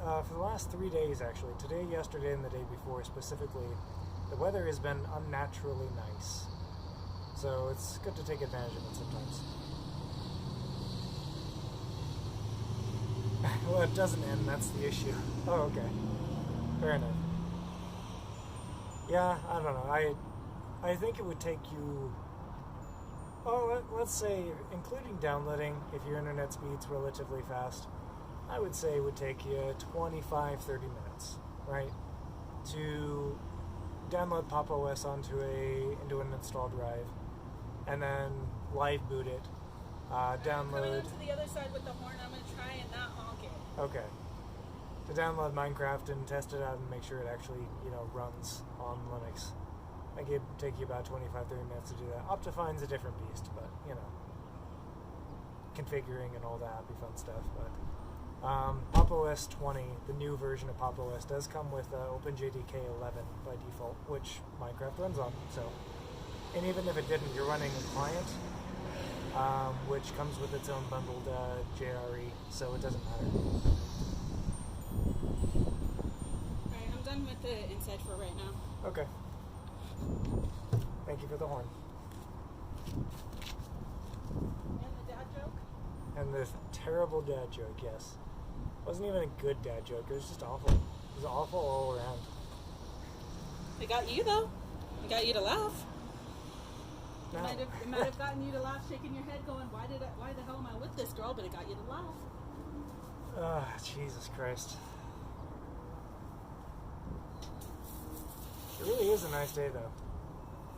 for the last 3 days actually, today, yesterday, and the day before specifically, the weather has been unnaturally nice. So it's good to take advantage of it sometimes. Well, it doesn't end, that's the issue. Oh, okay. Fair enough. Yeah, I don't know. I think it would take you, let's say, including downloading, if your internet speed's relatively fast, I would say it would take you 25, 30 minutes, right? To download Pop OS into an install drive, and then live boot it, I'm coming download... up to the other side with the horn. I'm going to try and not honk it. Okay. To download Minecraft and test it out and make sure it actually, runs on Linux. I think it'd take you about 25, 30 minutes to do that. Optifine's a different beast, but, configuring and all that would be fun stuff. But Pop OS 20, the new version of Pop OS, does come with OpenJDK 11 by default, which Minecraft runs on. So, and even if it didn't, you're running a client, which comes with its own bundled JRE, so it doesn't matter. Alright, I'm done with the inside for right now. Okay. Thank you for the horn. And the dad joke? And the terrible dad joke, yes. Wasn't even a good dad joke, it was just awful. It was awful all around. It got you, though. It got you to laugh. No. It might have gotten you to laugh, shaking your head, going, "Why the hell am I with this girl?" But it got you to laugh. Jesus Christ. It really is a nice day, though.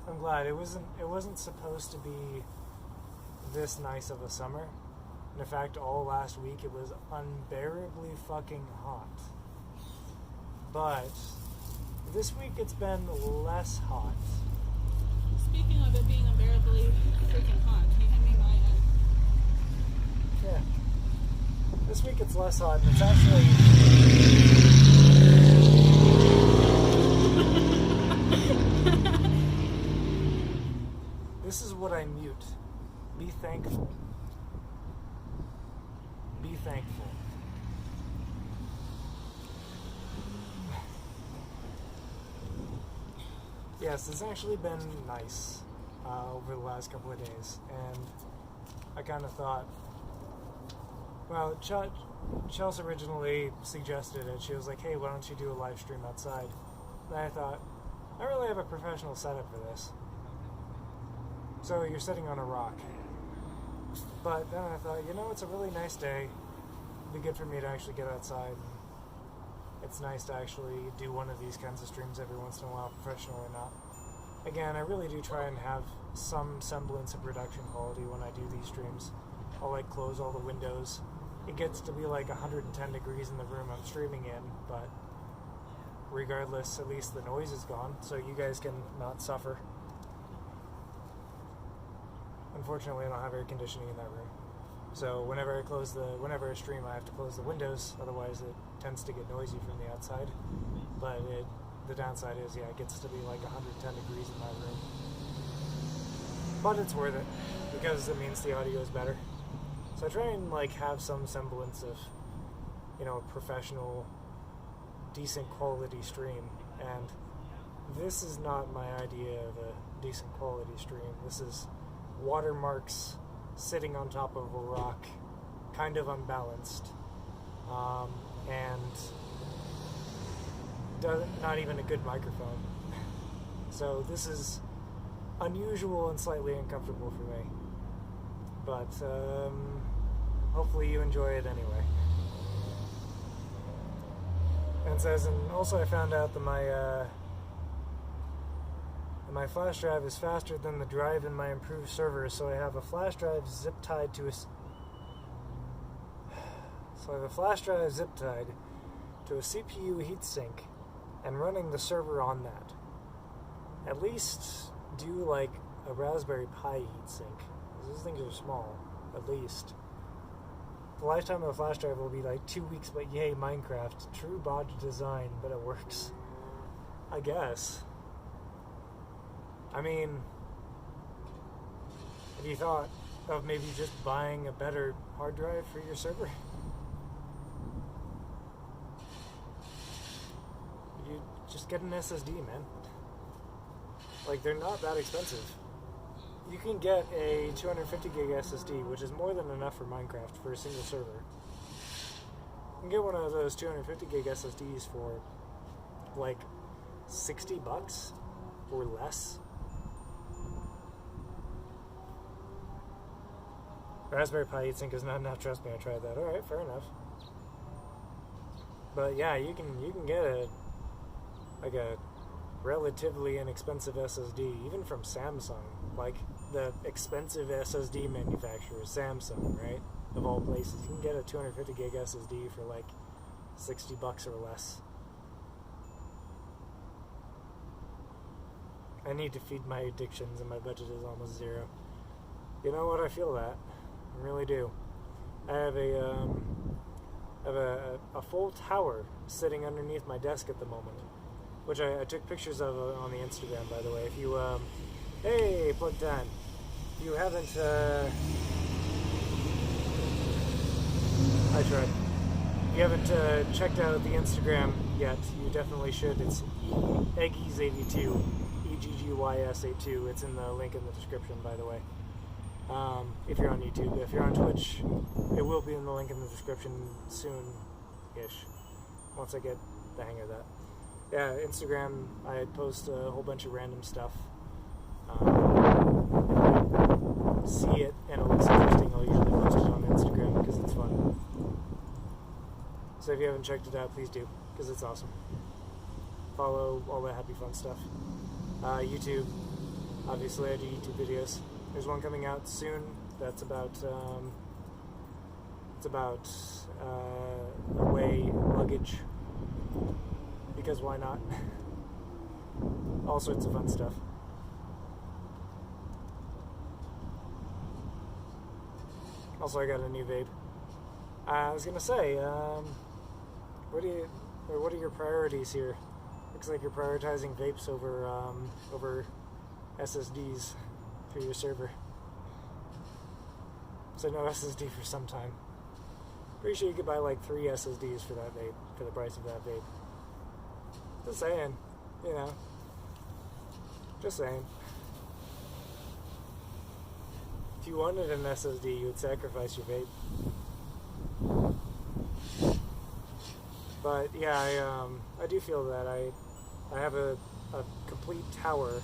I'm glad it wasn't supposed to be this nice of a summer. And in fact, all last week it was unbearably fucking hot. But this week it's been less hot. Speaking of it being unbearably freaking hot, can you hand me my Yeah. This week it's less hot, and it's actually... This is what I mute. Be thankful. Be thankful. Yes, it's actually been nice over the last couple of days, and I kind of thought, well, Chelsea originally suggested it. She was like, hey, why don't you do a live stream outside? And I thought, I really have a professional setup for this. So you're sitting on a rock. But then I thought, it's a really nice day. It'd be good for me to actually get outside. It's nice to actually do one of these kinds of streams every once in a while, professional or not. Again, I really do try and have some semblance of production quality when I do these streams. I'll close all the windows. It gets to be 110 degrees in the room I'm streaming in, but regardless, at least the noise is gone, so you guys can not suffer. Unfortunately, I don't have air conditioning in that room. So whenever I stream, I have to close the windows, otherwise it tends to get noisy from the outside. But the downside is, it gets to be 110 degrees in my room. But it's worth it, because it means the audio is better. So I try and have some semblance of, a professional, decent quality stream. And this is not my idea of a decent quality stream. This is watermarks sitting on top of a rock, kind of unbalanced, and not even a good microphone. So this is unusual and slightly uncomfortable for me. But hopefully you enjoy it anyway. And it says, and also I found out that my flash drive is faster than the drive in my improved server, so I have a flash drive zip tied to a CPU heatsink and running the server on that. At least do a Raspberry Pi heatsink. Those things are small, at least. The lifetime of a flash drive will be 2 weeks, but yay, Minecraft. True botched design, but it works. I guess. I mean, have you thought of maybe just buying a better hard drive for your server? You just get an SSD, man. They're not that expensive. You can get a 250 gig SSD, which is more than enough for Minecraft for a single server. You can get one of those 250 gig SSDs for $60 or less. Raspberry Pi heatsink is not enough. Trust me, I tried that. All right, fair enough. But yeah, you can get a relatively inexpensive SSD, even from Samsung. The expensive SSD manufacturer is Samsung, right? Of all places, you can get a 250 gig SSD for $60 or less. I need to feed my addictions, and my budget is almost zero. You know what? I feel that. I really do. I have a full tower sitting underneath my desk at the moment, which I took pictures of on the Instagram, by the way. If you hey, Plug 10, if you haven't I tried. If you haven't checked out the Instagram yet, you definitely should. It's Eggies82, EGGYS82. It's in the link in the description, by the way. If you're on YouTube. If you're on Twitch, it will be in the link in the description soon-ish, once I get the hang of that. Yeah, Instagram, I post a whole bunch of random stuff. see it and it looks interesting, I'll usually post it on Instagram because it's fun. So if you haven't checked it out, please do, because it's awesome. Follow all the happy fun stuff. YouTube, obviously I do YouTube videos. There's one coming out soon that's about away luggage, because why not? All sorts of fun stuff. Also, I got a new vape. I was gonna say, what are your priorities here? Looks like you're prioritizing vapes over SSDs for your server. So no SSD for some time. Pretty sure you could buy like 3 SSDs for that vape, for the price of that vape. Just saying, you know. Just saying. If you wanted an SSD, you would sacrifice your vape. But yeah, I do feel that I have a complete tower.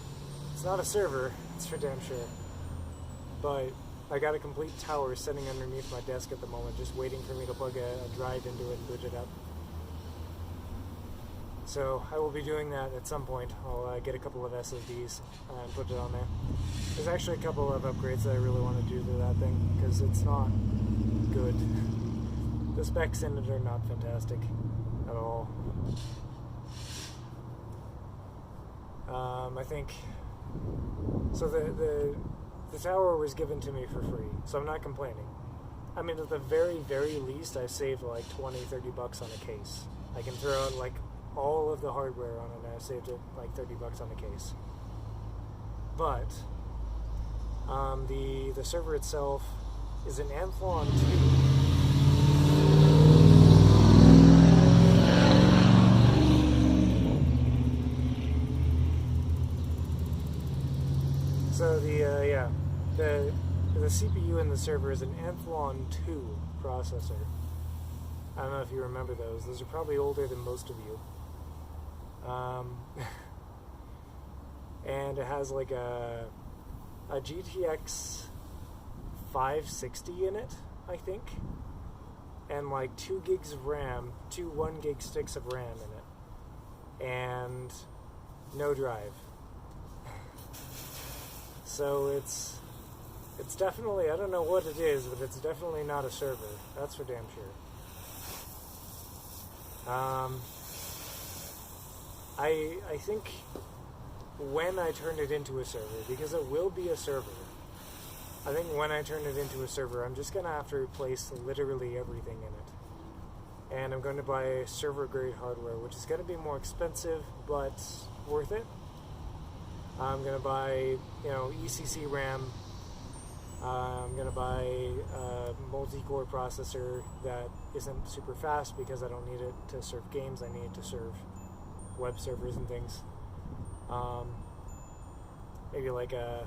It's not a server, it's for damn sure. But I got a complete tower sitting underneath my desk at the moment, just waiting for me to plug a drive into it and boot it up. So I will be doing that at some point. I'll get a couple of SSDs and put it on there. There's actually a couple of upgrades that I really want to do to that thing, because it's not good. The specs in it are not fantastic at all. I think so. The tower was given to me for free, so I'm not complaining. I mean, at the very, very least, I saved like $20-30 on a case. I can throw out like all of the hardware on it, and I saved it like $30 on a case. But the server itself is an Amphlon 2. So the CPU in the server is an Amphlon 2 processor. I don't know if you remember those. Those are probably older than most of you. And it has like a GTX 560 in it, I think, and like 2 gigs of RAM, 2 1 gig sticks of RAM in it, and no drive. So it's definitely, I don't know what it is, but it's definitely not a server. That's for damn sure. I think when I turn it into a server, because it will be a server, I think when I turn it into a server, I'm just going to have to replace literally everything in it. And I'm going to buy server-grade hardware, which is going to be more expensive, but worth it. I'm going to buy, ECC RAM. I'm going to buy a multi-core processor that isn't super fast because I don't need it to serve games. I need it to serve web servers and things. Maybe like a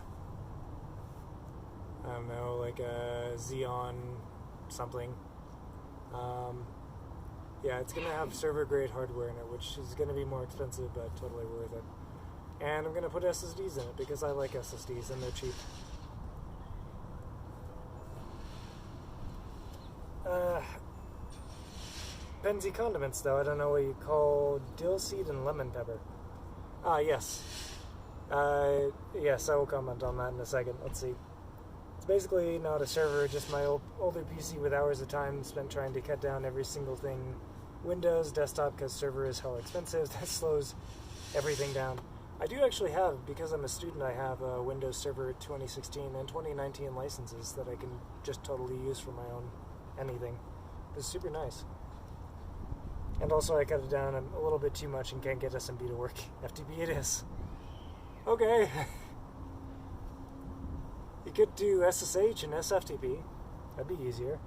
Xeon something. Yeah, it's going to have server-grade hardware in it, which is going to be more expensive, but totally worth it. And I'm going to put SSDs in it because I like SSDs and they're cheap. Benzie condiments, though, I don't know what you call dill seed and lemon pepper. Yes. Yes, I will comment on that in a second. Let's see. It's basically not a server, just my older PC with hours of time spent trying to cut down every single thing. Windows, desktop, because server is hell expensive. That slows everything down. I do actually have, because I'm a student, I have a Windows Server 2016 and 2019 licenses that I can just totally use for my own anything. It's super nice. And also I cut it down a little bit too much and can't get SMB to work. FTP it is. Okay. You could do SSH and SFTP. That'd be easier.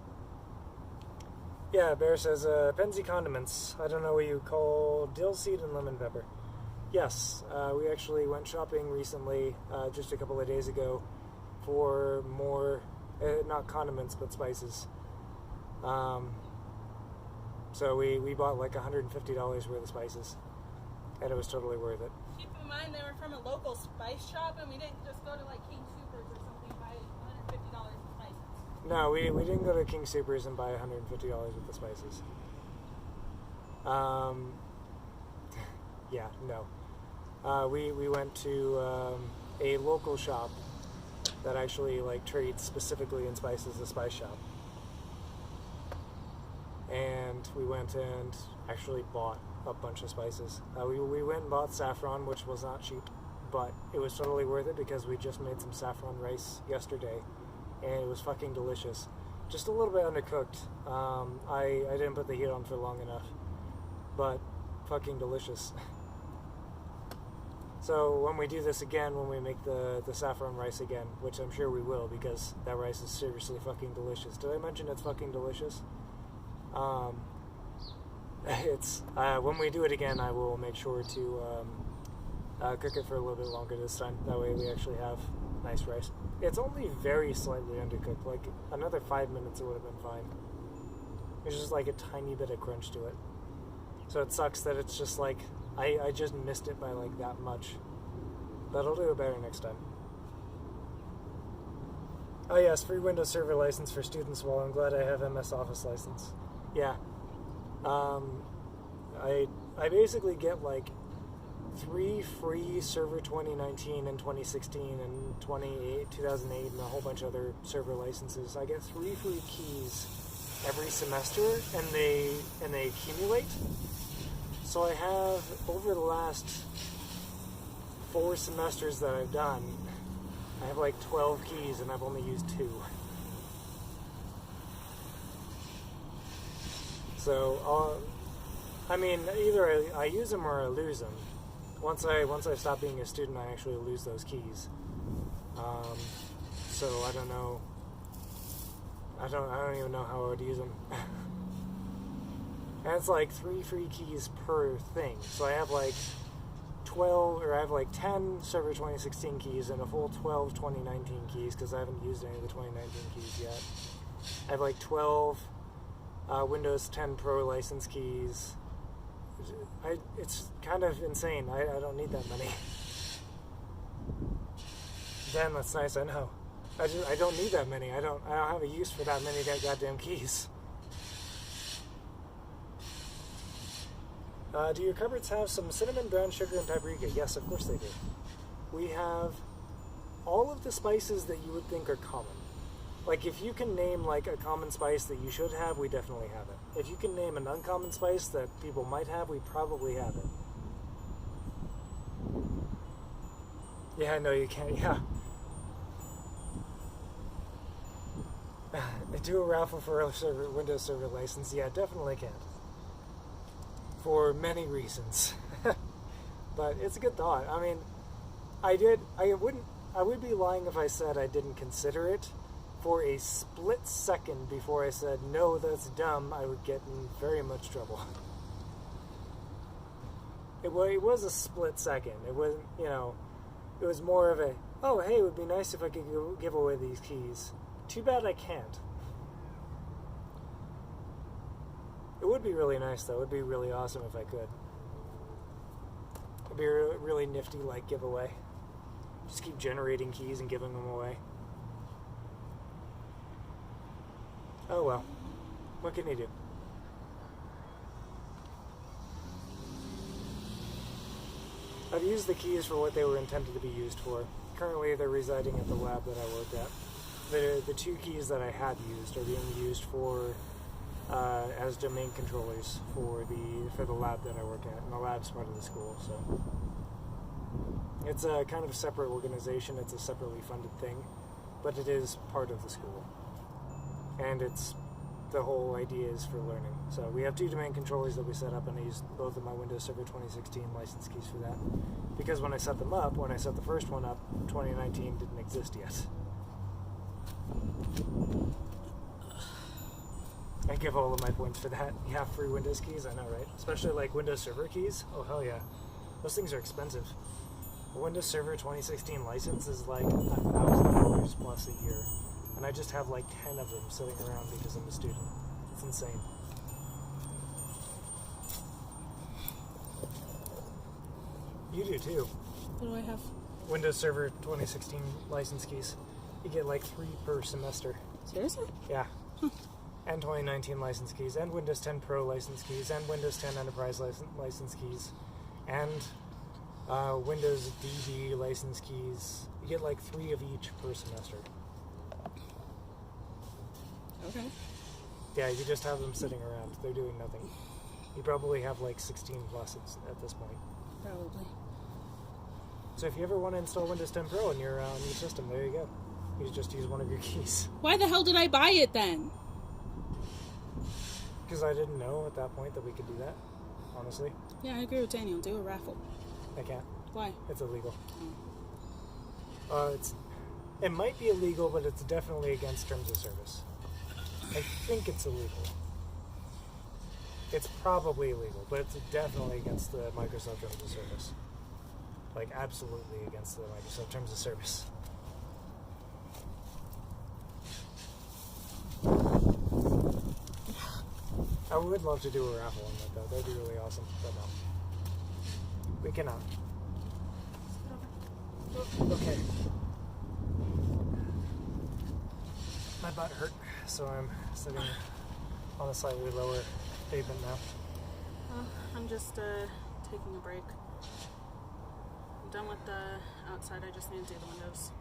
Yeah, Bear says, Benzie condiments. I don't know what you call dill seed and lemon pepper. Yes, we actually went shopping recently, just a couple of days ago, for more, not condiments, but spices. So we bought like $150 worth of spices, and it was totally worth it. Keep in mind they were from a local spice shop, and we didn't just go to like King Soopers or something and buy $150 No, we didn't go to King Supers and buy $150 worth of spices. Yeah, no. We went to a local shop that actually like trades specifically in spices, a spice shop. And we went and actually bought a bunch of spices. We went and bought saffron, which was not cheap, but it was totally worth it because we just made some saffron rice yesterday, and it was fucking delicious. Just a little bit undercooked. I didn't put the heat on for long enough, but fucking delicious. So when we do this again, when we make the saffron rice again, which I'm sure we will because that rice is seriously fucking delicious. Did I mention it's fucking delicious? It's when we do it again, I will make sure to cook it for a little bit longer this time. That way we actually have nice rice. It's only very slightly undercooked. Like another 5 minutes it would have been fine. There's just like a tiny bit of crunch to it. So it sucks that it's just like I just missed it by like that much. But I'll do it better next time. Oh yes, free Windows Server license for students. Well, I'm glad I have MS Office license. Yeah. I basically get like 3 free Server 2019 and 2016 and 2008 and a whole bunch of other server licenses. I get 3 free keys every semester, and they accumulate. So I have, over the last 4 semesters that I've done, I have like 12 keys and I've only used 2. So, I mean, either I use them or I lose them. Once I stop being a student, I actually lose those keys. So I don't know. I don't even know how I would use them. And it's like 3 free keys per thing. So I have like 10 Server 2016 keys and a full 12 2019 keys because I haven't used any of the 2019 keys yet. I have like 12 Windows 10 Pro license keys. It's kind of insane. I don't need that many. Damn, that's nice. I know. I don't need that many. I don't have a use for that many goddamn keys. Do your cupboards have some cinnamon, brown sugar, and paprika? Yes, of course they do. We have all of the spices that you would think are common. Like, if you can name, like, a common spice that you should have, we definitely have it. If you can name an uncommon spice that people might have, we probably have it. Yeah, no, you can't, yeah. Do a raffle for a Windows Server license? Yeah, definitely can't. For many reasons. But it's a good thought. I mean, I would be lying if I said I didn't consider it. For a split second before I said, no, that's dumb, I would get in very much trouble. It was a split second. It wasn't, it was more of a, oh, hey, it would be nice if I could give away these keys. Too bad I can't. It would be really nice, though. It would be really awesome if I could. It'd be a really nifty, like, giveaway. Just keep generating keys and giving them away. Oh well, what can you do? I've used the keys for what they were intended to be used for. Currently they're residing at the lab that I work at. The 2 keys that I had used are being used for as domain controllers for the lab that I work at, and the lab's part of the school, so it's a kind of a separate organization. It's a separately funded thing, but it is part of the school. And the whole idea is for learning. So we have 2 domain controllers that we set up, and I used both of my Windows Server 2016 license keys for that. Because when I set the first one up, 2019 didn't exist yet. I give all of my points for that. Yeah, free Windows keys, I know, right? Especially like Windows Server keys. Oh, hell yeah. Those things are expensive. A Windows Server 2016 license is like $1,000 plus a year. And I just have like 10 of them sitting around because I'm a student. It's insane. You do too. What do I have? Windows Server 2016 license keys. You get like 3 per semester. Seriously? Yeah. And 2019 license keys, and Windows 10 Pro license keys, and Windows 10 Enterprise license keys, and Windows DB license keys. You get like 3 of each per semester. Okay. Yeah, you just have them sitting around. They're doing nothing. You probably have like 16 plus at this point. Probably. So if you ever want to install Windows 10 Pro on your system, there you go. You just use one of your keys. Why the hell did I buy it then? Because I didn't know at that point that we could do that, honestly. Yeah, I agree with Daniel. Do a raffle. I can't. Why? It's illegal. It might be illegal, but it's definitely against terms of service. I think it's illegal. It's probably illegal, but it's definitely against the Microsoft terms of service. Like, absolutely against the Microsoft terms of service. I would love to do a raffle on that, though. That'd be really awesome, but no. We cannot. Okay. My butt hurt, so I'm sitting on a slightly lower pavement now. I'm just taking a break. I'm done with the outside. I just need to do the windows.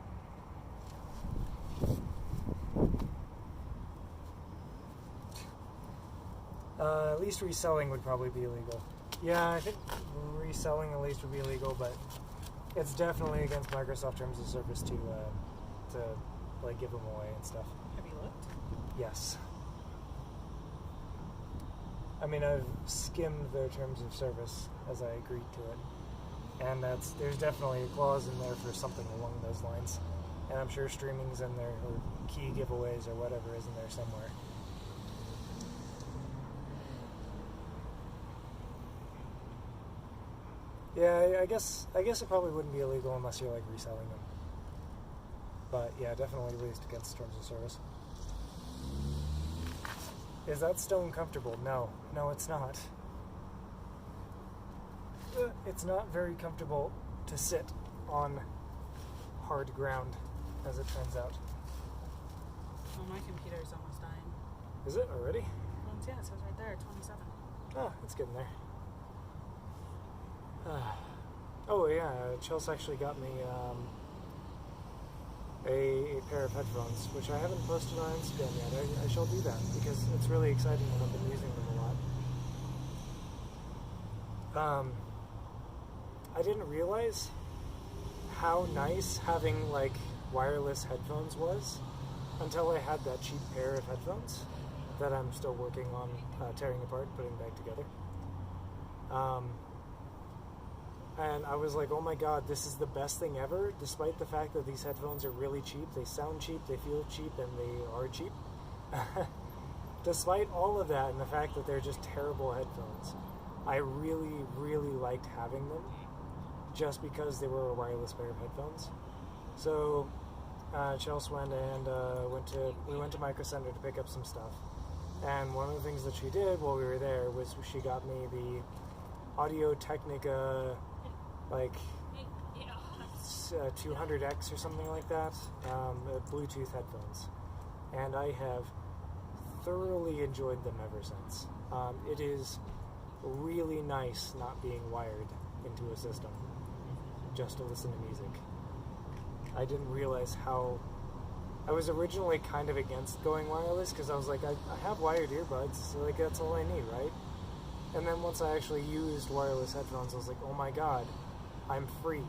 At least reselling would probably be illegal. Yeah, I think reselling at least would be illegal, but it's definitely against Microsoft terms of service to like give them away and stuff. Have you looked? Yes. I mean, I've skimmed their terms of service as I agreed to it, and there's definitely a clause in there for something along those lines, and I'm sure streaming's in there, or key giveaways or whatever is in there somewhere. Yeah, I guess it probably wouldn't be illegal unless you're like reselling them. But yeah, definitely at least against terms of service. Is that stone comfortable? No, it's not. It's not very comfortable to sit on hard ground, as it turns out. Oh, my computer's almost dying. Is it already? Well, yeah, it says right there, 27. Oh, it's getting there. Oh yeah, Chelsea actually got me a pair of headphones, which I haven't posted on Instagram yet. I shall do that because it's really exciting and I've been using them a lot. I didn't realize how nice having like wireless headphones was until I had that cheap pair of headphones that I'm still working on tearing apart and putting back together. And I was like, oh my god, this is the best thing ever, despite the fact that these headphones are really cheap. They sound cheap, they feel cheap, and they are cheap. Despite all of that and the fact that they're just terrible headphones, I really, really liked having them just because they were a wireless pair of headphones. So Chelsea went and we went to Micro Center to pick up some stuff. And one of the things that she did while we were there was she got me the Audio Technica, like 200X or something like that, Bluetooth headphones, and I have thoroughly enjoyed them ever since. It is really nice not being wired into a system just to listen to music. I didn't realize how... I was originally kind of against going wireless because I was like, I have wired earbuds, so like that's all I need, right? And then once I actually used wireless headphones, I was like, oh my god, I'm free.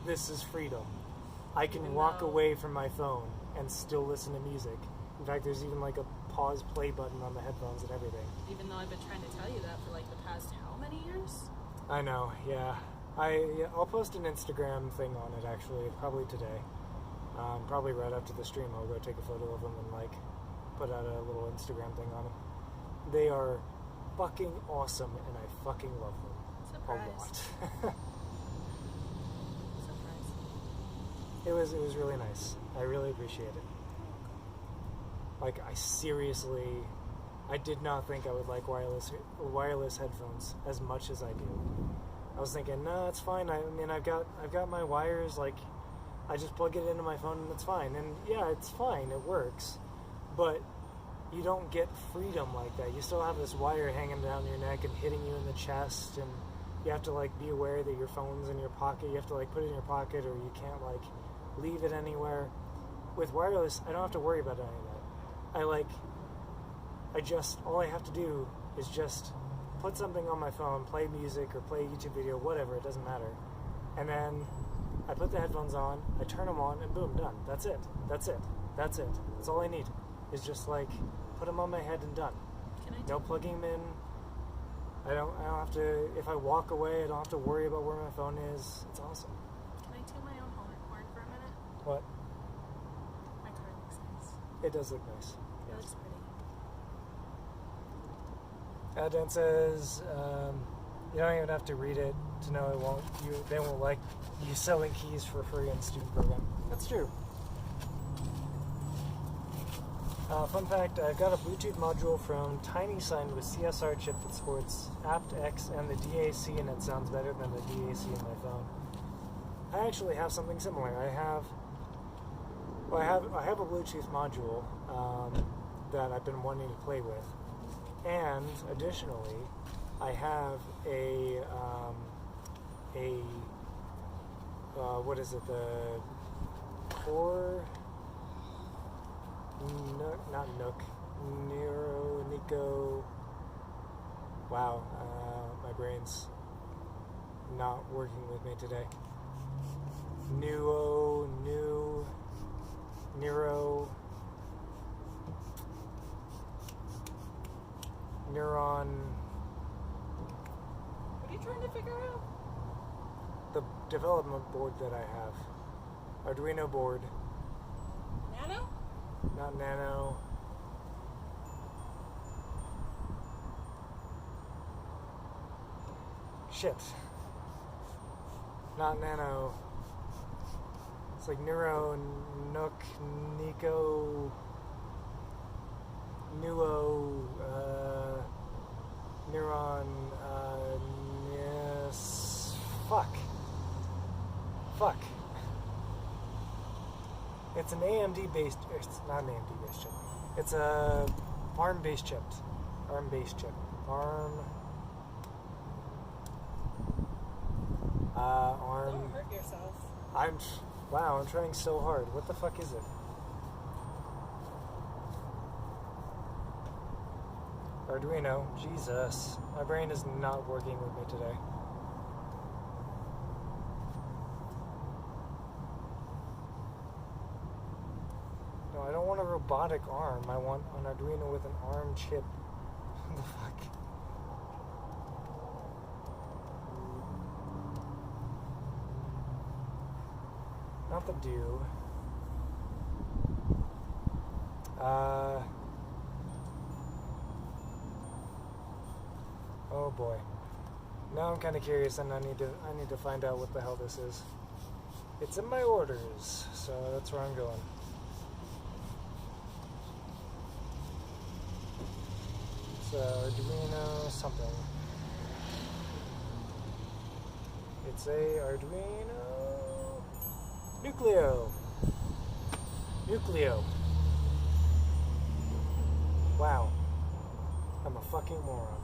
This is freedom. I can walk away from my phone and still listen to music. In fact, there's even like a pause play button on the headphones and everything. Even though I've been trying to tell you that for like the past how many years? I know, yeah. I'll post an Instagram thing on it actually, probably today. Probably right after the stream I'll go take a photo of them and like put out a little Instagram thing on them. They are fucking awesome and I fucking love them. Surprise. A lot. Surprise. It was really nice. I really appreciate it. Like I did not think I would like wireless headphones as much as I do. I was thinking, no, it's fine. I mean, I've got my wires. Like, I just plug it into my phone and it's fine. And yeah, it's fine. It works. but you don't get freedom like that. You still have this wire hanging down your neck and hitting you in the chest, and you have to like be aware that your phone's in your pocket. You have to like put it in your pocket, or you can't like leave it anywhere. With wireless, I don't have to worry about any of that. All I have to do is just put something on my phone, play music or play a YouTube video, whatever, it doesn't matter. And then I put the headphones on, I turn them on, and boom, done. That's it. That's all I need. Is just like put them on my head and done. No plugging them in. I don't have to. If I walk away, I don't have to worry about where my phone is. It's awesome. Can I tune my own horn for a minute? What? My car looks nice. It does look nice. It looks pretty. Dan says, you don't even have to read it to know they won't like you selling keys for free in the student program. That's true. Fun fact, I've got a Bluetooth module from TinySign with CSR chip that supports aptX and the DAC, and it sounds better than the DAC in my phone. I actually have something similar. I have a Bluetooth module that I've been wanting to play with. And additionally, I have what is it? The Core, not Nook, Nico. Wow, my brain's not working with me today. Nero. Neuron. What are you trying to figure out? The development board that I have. Arduino board. Nano? Not Nano. Shit. Not Nano. It's like Neuro, Nook, Nico, Nuo, Neuron, yes, fuck. It's an AMD based, it's not an AMD based chip. It's a ARM based chip. ARM. Don't hurt yourself. Wow, I'm trying so hard. What the fuck is it? Arduino. Jesus. My brain is not working with me today. No, I don't want a robotic arm. I want an Arduino with an ARM chip. What the fuck? Not the do. Oh boy. Now I'm kind of curious, and I need to find out what the hell this is. It's in my orders, so that's where I'm going. It's Arduino something. It's a Arduino Nucleo. Wow. I'm a fucking moron.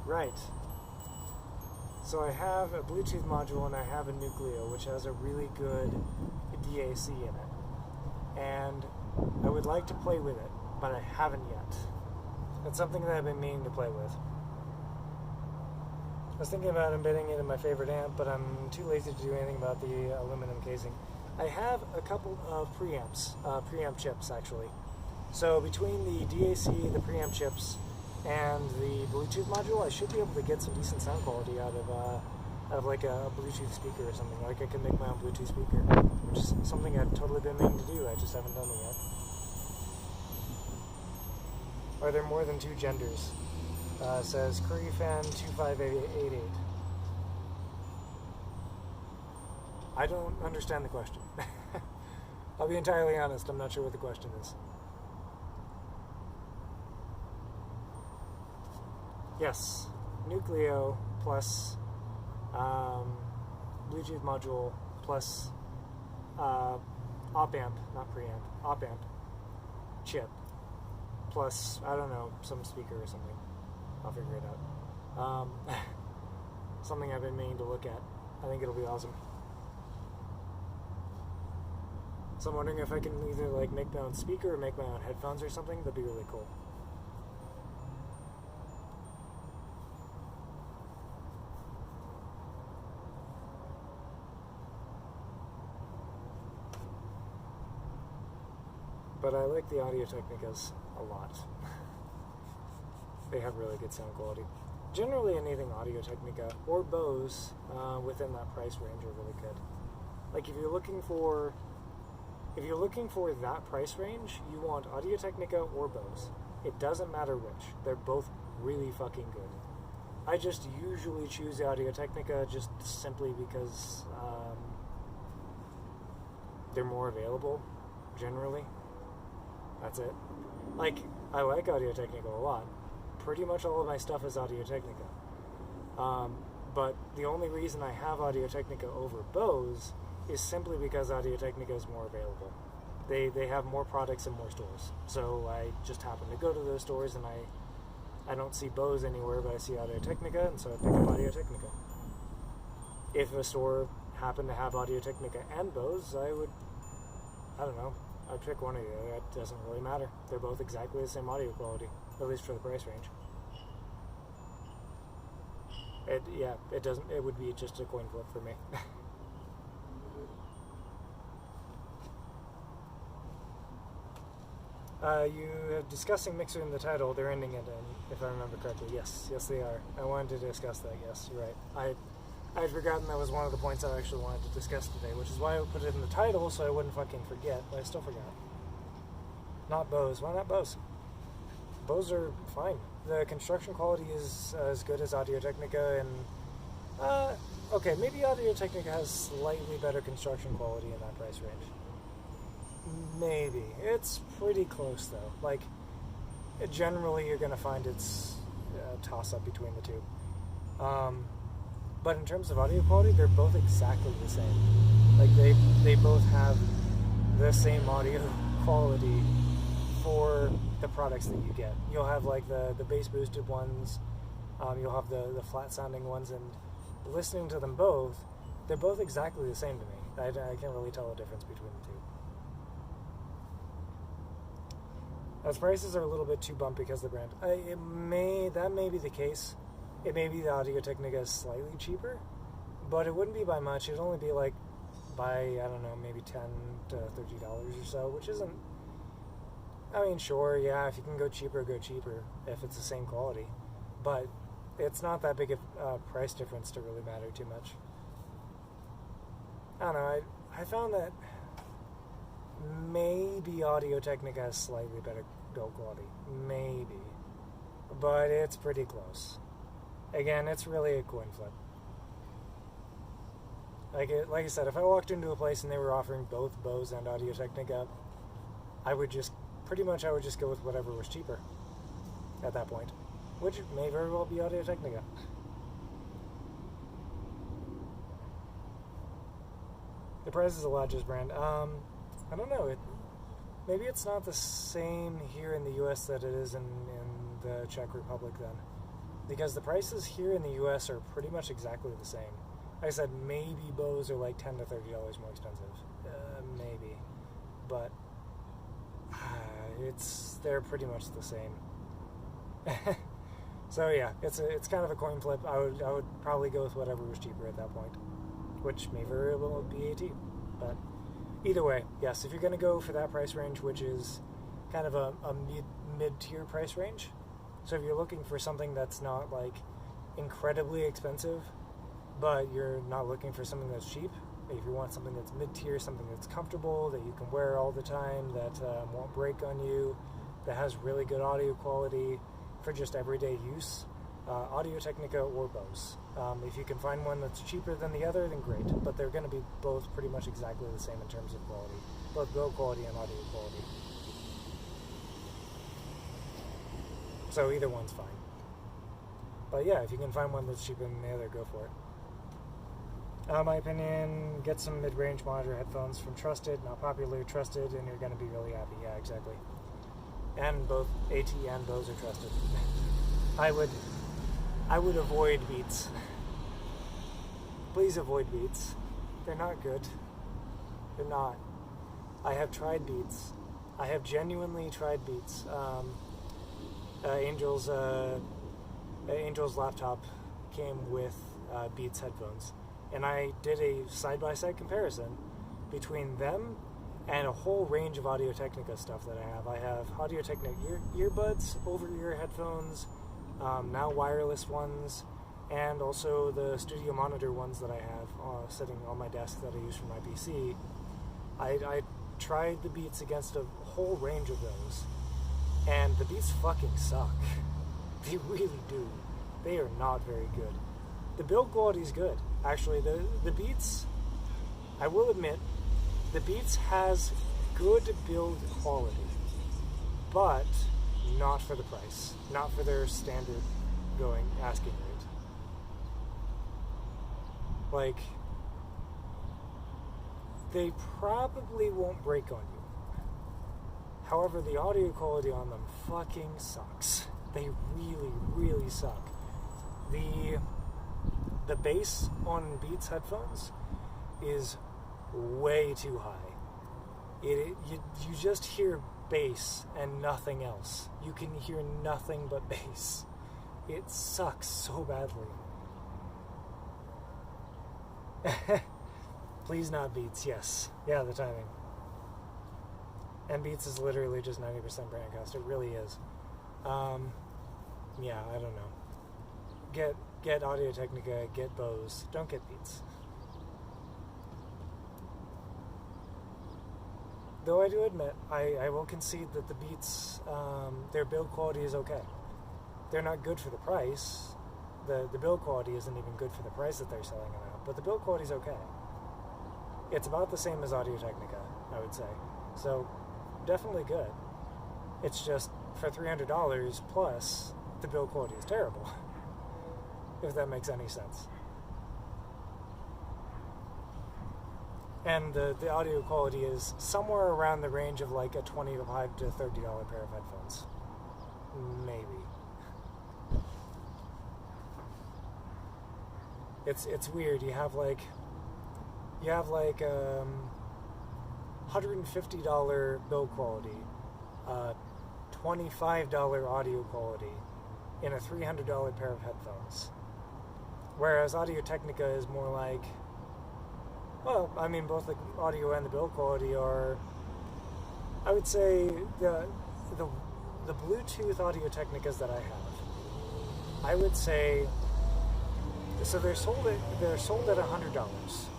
Right. So I have a Bluetooth module and I have a Nucleo, which has a really good DAC in it. And I would like to play with it, but I haven't yet. It's something that I've been meaning to play with. I was thinking about embedding it in my favorite amp, but I'm too lazy to do anything about the aluminum casing. I have a couple of preamp chips actually. So between the DAC, the preamp chips, and the Bluetooth module, I should be able to get some decent sound quality out of like a Bluetooth speaker or something. Like I can make my own Bluetooth speaker, which is something I've totally been meaning to do. I just haven't done it yet. Are there more than two genders? Says CurryFan2588. I don't understand the question. I'll be entirely honest, I'm not sure what the question is. Yes, Nucleo plus Bluetooth module plus op amp, not preamp, op amp. chip. Plus, I don't know, some speaker or something. I'll figure it out. Something I've been meaning to look at. I think it'll be awesome. So I'm wondering if I can either like make my own speaker or make my own headphones or something. That'd be really cool. But I like the Audio-Technicas a lot. They have really good sound quality. Generally anything Audio-Technica or Bose within that price range are really good. Like if you're looking for that price range, you want Audio-Technica or Bose. It doesn't matter which. They're both really fucking good. I just usually choose the Audio-Technica just simply because they're more available, generally. That's it. Like, I like Audio-Technica a lot. Pretty much all of my stuff is Audio-Technica. But the only reason I have Audio-Technica over Bose is simply because Audio-Technica is more available. They have more products in more stores. So I just happen to go to those stores and I don't see Bose anywhere, but I see Audio-Technica, and so I pick up Audio-Technica. If a store happened to have Audio-Technica and Bose, I'd pick one or the other. It doesn't really matter. They're both exactly the same audio quality, at least for the price range. It would be just a coin flip for me. You are discussing Mixer in the title. They're ending it, if I remember correctly. Yes, they are. I wanted to discuss that. Yes, you're right. I had forgotten that was one of the points I actually wanted to discuss today, which is why I put it in the title so I wouldn't fucking forget, but I still forgot. Not Bose. Why not Bose? Bose are fine. The construction quality is as good as Audio-Technica, and okay, maybe Audio-Technica has slightly better construction quality in that price range. Maybe. It's pretty close though. Like, generally you're gonna find it's a toss-up between the two. But in terms of audio quality, they're both exactly the same. Like, they both have the same audio quality for the products that you get. You'll have, like, the bass boosted ones, you'll have the flat sounding ones, and listening to them both, they're both exactly the same to me. I can't really tell the difference between the two. As prices are a little bit too bumpy because of the brand. That may be the case. It may be the Audio-Technica is slightly cheaper, but it wouldn't be by much. It'd only be like by, I don't know, maybe $10 to $30 or so, which isn't, I mean, sure, yeah, if you can go cheaper, if it's the same quality. But it's not that big a price difference to really matter too much. I don't know, I found that maybe Audio-Technica has slightly better build quality. Maybe. But it's pretty close. Again, it's really a coin flip. Like I said, if I walked into a place and they were offering both Bose and Audio-Technica, I would just go with whatever was cheaper at that point, which may very well be Audio-Technica. The price is a Logis brand. I don't know. Maybe it's not the same here in the U.S. that it is in the Czech Republic then. Because the prices here in the U.S. are pretty much exactly the same. Like I said, maybe Bose are like $10 to $30 more expensive. Maybe. But they're pretty much the same. So yeah, it's kind of a coin flip. I would probably go with whatever was cheaper at that point, which may very well be AT. But either way, yes, if you're going to go for that price range, which is kind of a mid-tier price range, so if you're looking for something that's not like incredibly expensive, but you're not looking for something that's cheap, if you want something that's mid-tier, something that's comfortable, that you can wear all the time, that won't break on you, that has really good audio quality for just everyday use, Audio-Technica or Bose. If you can find one that's cheaper than the other, then great, but they're going to be both pretty much exactly the same in terms of quality, both build quality and audio quality. So either one's fine. But yeah, if you can find one that's cheaper than the other, go for it. My opinion, get some mid-range monitor headphones from trusted, not popular, trusted, and you're going to be really happy. Yeah, exactly. and both AT and Bose are trusted. I would avoid Beats. Please avoid Beats. They're not good. They're not. I have tried Beats. I have genuinely tried Beats. Angel's laptop came with Beats headphones, and I did a side-by-side comparison between them and a whole range of Audio-Technica stuff that I have. I have Audio-Technica earbuds, over-ear headphones, now wireless ones, and also the studio monitor ones that I have sitting on my desk that I use for my PC. I tried the Beats against a whole range of those, and the Beats fucking suck. They really do. They are not very good. The build quality is good. Actually, the Beats, I will admit, the Beats has good build quality, but not for the price. Not for their standard asking rate. Like, they probably won't break on you. However, the audio quality on them fucking sucks. They really, really suck. The bass on Beats headphones is way too high. You just hear bass and nothing else. You can hear nothing but bass. It sucks so badly. Please not Beats, yes. Yeah, the timing. And Beats is literally just 90% brand cost. It really is. Yeah, I don't know. Get Audio-Technica, get Bose. Don't get Beats. Though I do admit, I will concede that the Beats, their build quality is okay. They're not good for the price. The build quality isn't even good for the price that they're selling them at, but the build quality is okay. It's about the same as Audio-Technica, I would say. So, definitely good. It's just, for $300 plus, the build quality is terrible. If that makes any sense. And the audio quality is somewhere around the range of like a $25 to $30 pair of headphones. Maybe. It's weird. You have like $150 build quality, $25 audio quality in a $300 pair of headphones. Whereas Audio-Technica is more like, well, I mean, both the audio and the build quality are, I would say, the Bluetooth Audio-Technicas that I have, I would say, so they're sold at $100.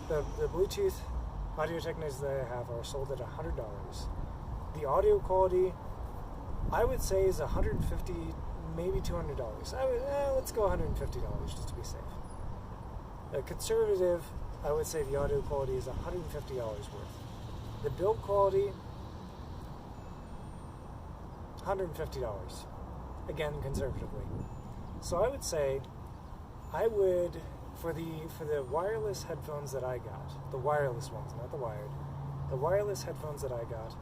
The Bluetooth Audio-Technicas that I have are sold at $100. The audio quality, I would say, is $150, maybe $200. Let's go $150 just to be safe. A conservative, I would say the audio quality is $150 worth. The build quality, $150. Again, conservatively. So I would say, for the wireless headphones that I got, the wireless ones, not the wired, the wireless headphones that I got,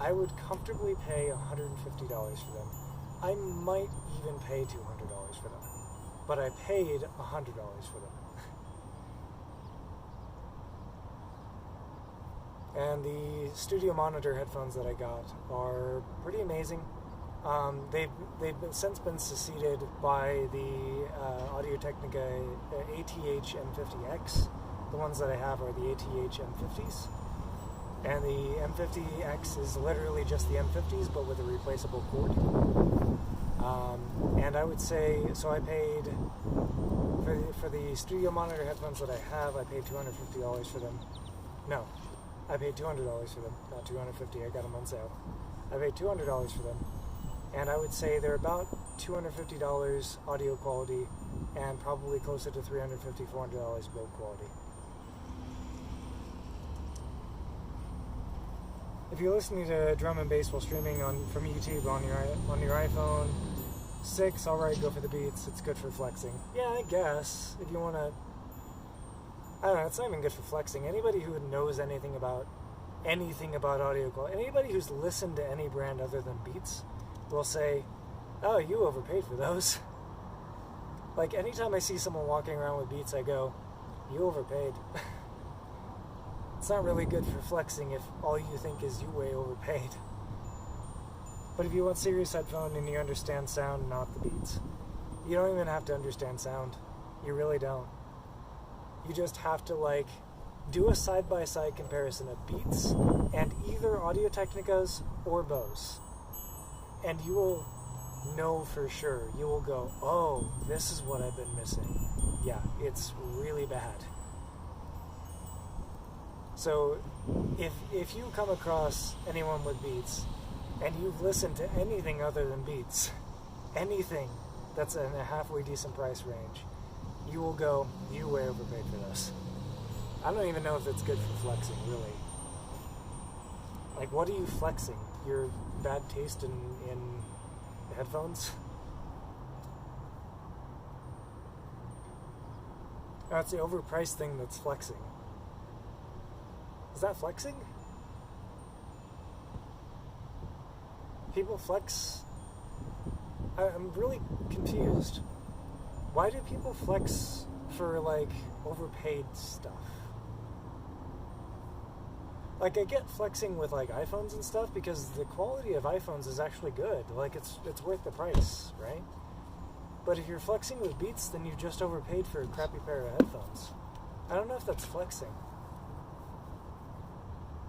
I would comfortably pay $150 for them. I might even pay $200 for them. But I paid $100 for them. And the studio monitor headphones that I got are pretty amazing. They've since been succeeded by the Audio-Technica ATH M50X. The ones that I have are the ATH M50s. And the M50X is literally just the M50s, but with a replaceable cord. And I would say, so I paid, for the studio monitor headphones that I have, I paid $250 for them. No, I paid $200 for them, not $250, I got them on sale. I paid $200 for them, and I would say they're about $250 audio quality, and probably closer to $350, $400 build quality. If you're listening to drum and bass while streaming from YouTube on your iPhone 6, alright, go for the Beats. It's good for flexing. Yeah, I guess if you want to. I don't know. It's not even good for flexing. Anybody who knows anything about audio quality, anybody who's listened to any brand other than Beats, will say, "Oh, you overpaid for those." Like, anytime I see someone walking around with Beats, I go, "You overpaid." It's not really good for flexing if all you think is you way overpaid. But if you want serious headphone and you understand sound, not the Beats. You don't even have to understand sound. You really don't. You just have to, like, do a side-by-side comparison of Beats and either Audio-Technicas or Bose. And you will know for sure. You will go, "Oh, this is what I've been missing." Yeah, it's really bad. So, if you come across anyone with Beats, and you've listened to anything other than Beats, anything that's in a halfway decent price range, you will go, "You way overpaid for this." I don't even know if it's good for flexing, really. Like, what are you flexing? Your bad taste in headphones? Oh, it's the overpriced thing that's flexing. Is that flexing? People flex? I'm really confused. Why do people flex for, like, overpaid stuff? Like, I get flexing with, like, iPhones and stuff because the quality of iPhones is actually good. Like, it's worth the price, right? But if you're flexing with Beats, then you just overpaid for a crappy pair of headphones. I don't know if that's flexing.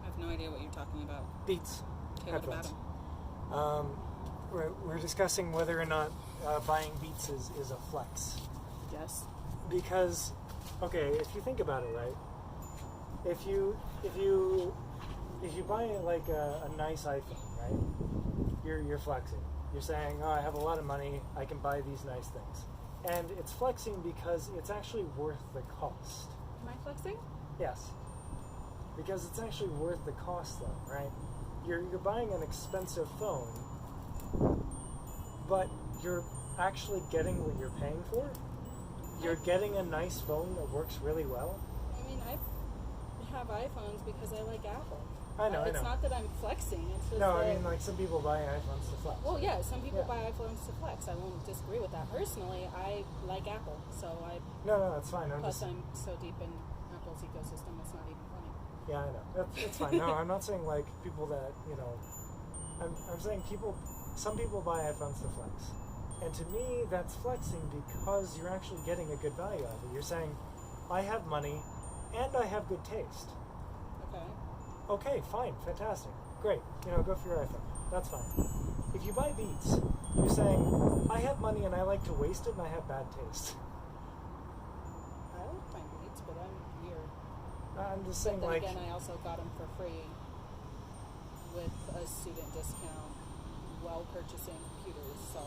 I have no idea what you're talking about. Beats. Okay, what about Headphones. them? We're discussing whether or not buying Beats is a flex. Yes. Because, okay, if you think about it, right? If you buy like a nice iPhone, right? You're flexing. You're saying, "Oh, I have a lot of money. I can buy these nice things," and it's flexing because it's actually worth the cost. Am I flexing? Yes, because it's actually worth the cost, though, right? You're buying an expensive phone, but you're actually getting what you're paying for. You're getting a nice phone that works really well. I mean, I have iPhones because I like Apple. I know. It's not that I'm flexing. It's just No, that, I mean, like, some people buy iPhones to flex. well, yeah, some people Yeah. buy iPhones to flex. I won't disagree with that. Personally, I like Apple, so No, that's fine. I'm so deep in Apple's ecosystem, it's not even funny. Yeah, I know. It's fine. No, I'm not saying, like, people that, I'm saying some people buy iPhones to flex. And to me, that's flexing because you're actually getting a good value out of it. You're saying, "I have money and I have good taste." Okay. Okay, fine, fantastic, great. Go for your iPhone. That's fine. If you buy Beats, you're saying, "I have money and I like to waste it and I have bad taste." I like my Beats, but I'm weird. I'm just saying, But then like, again, I also got them for free with a student discount while purchasing computers, so...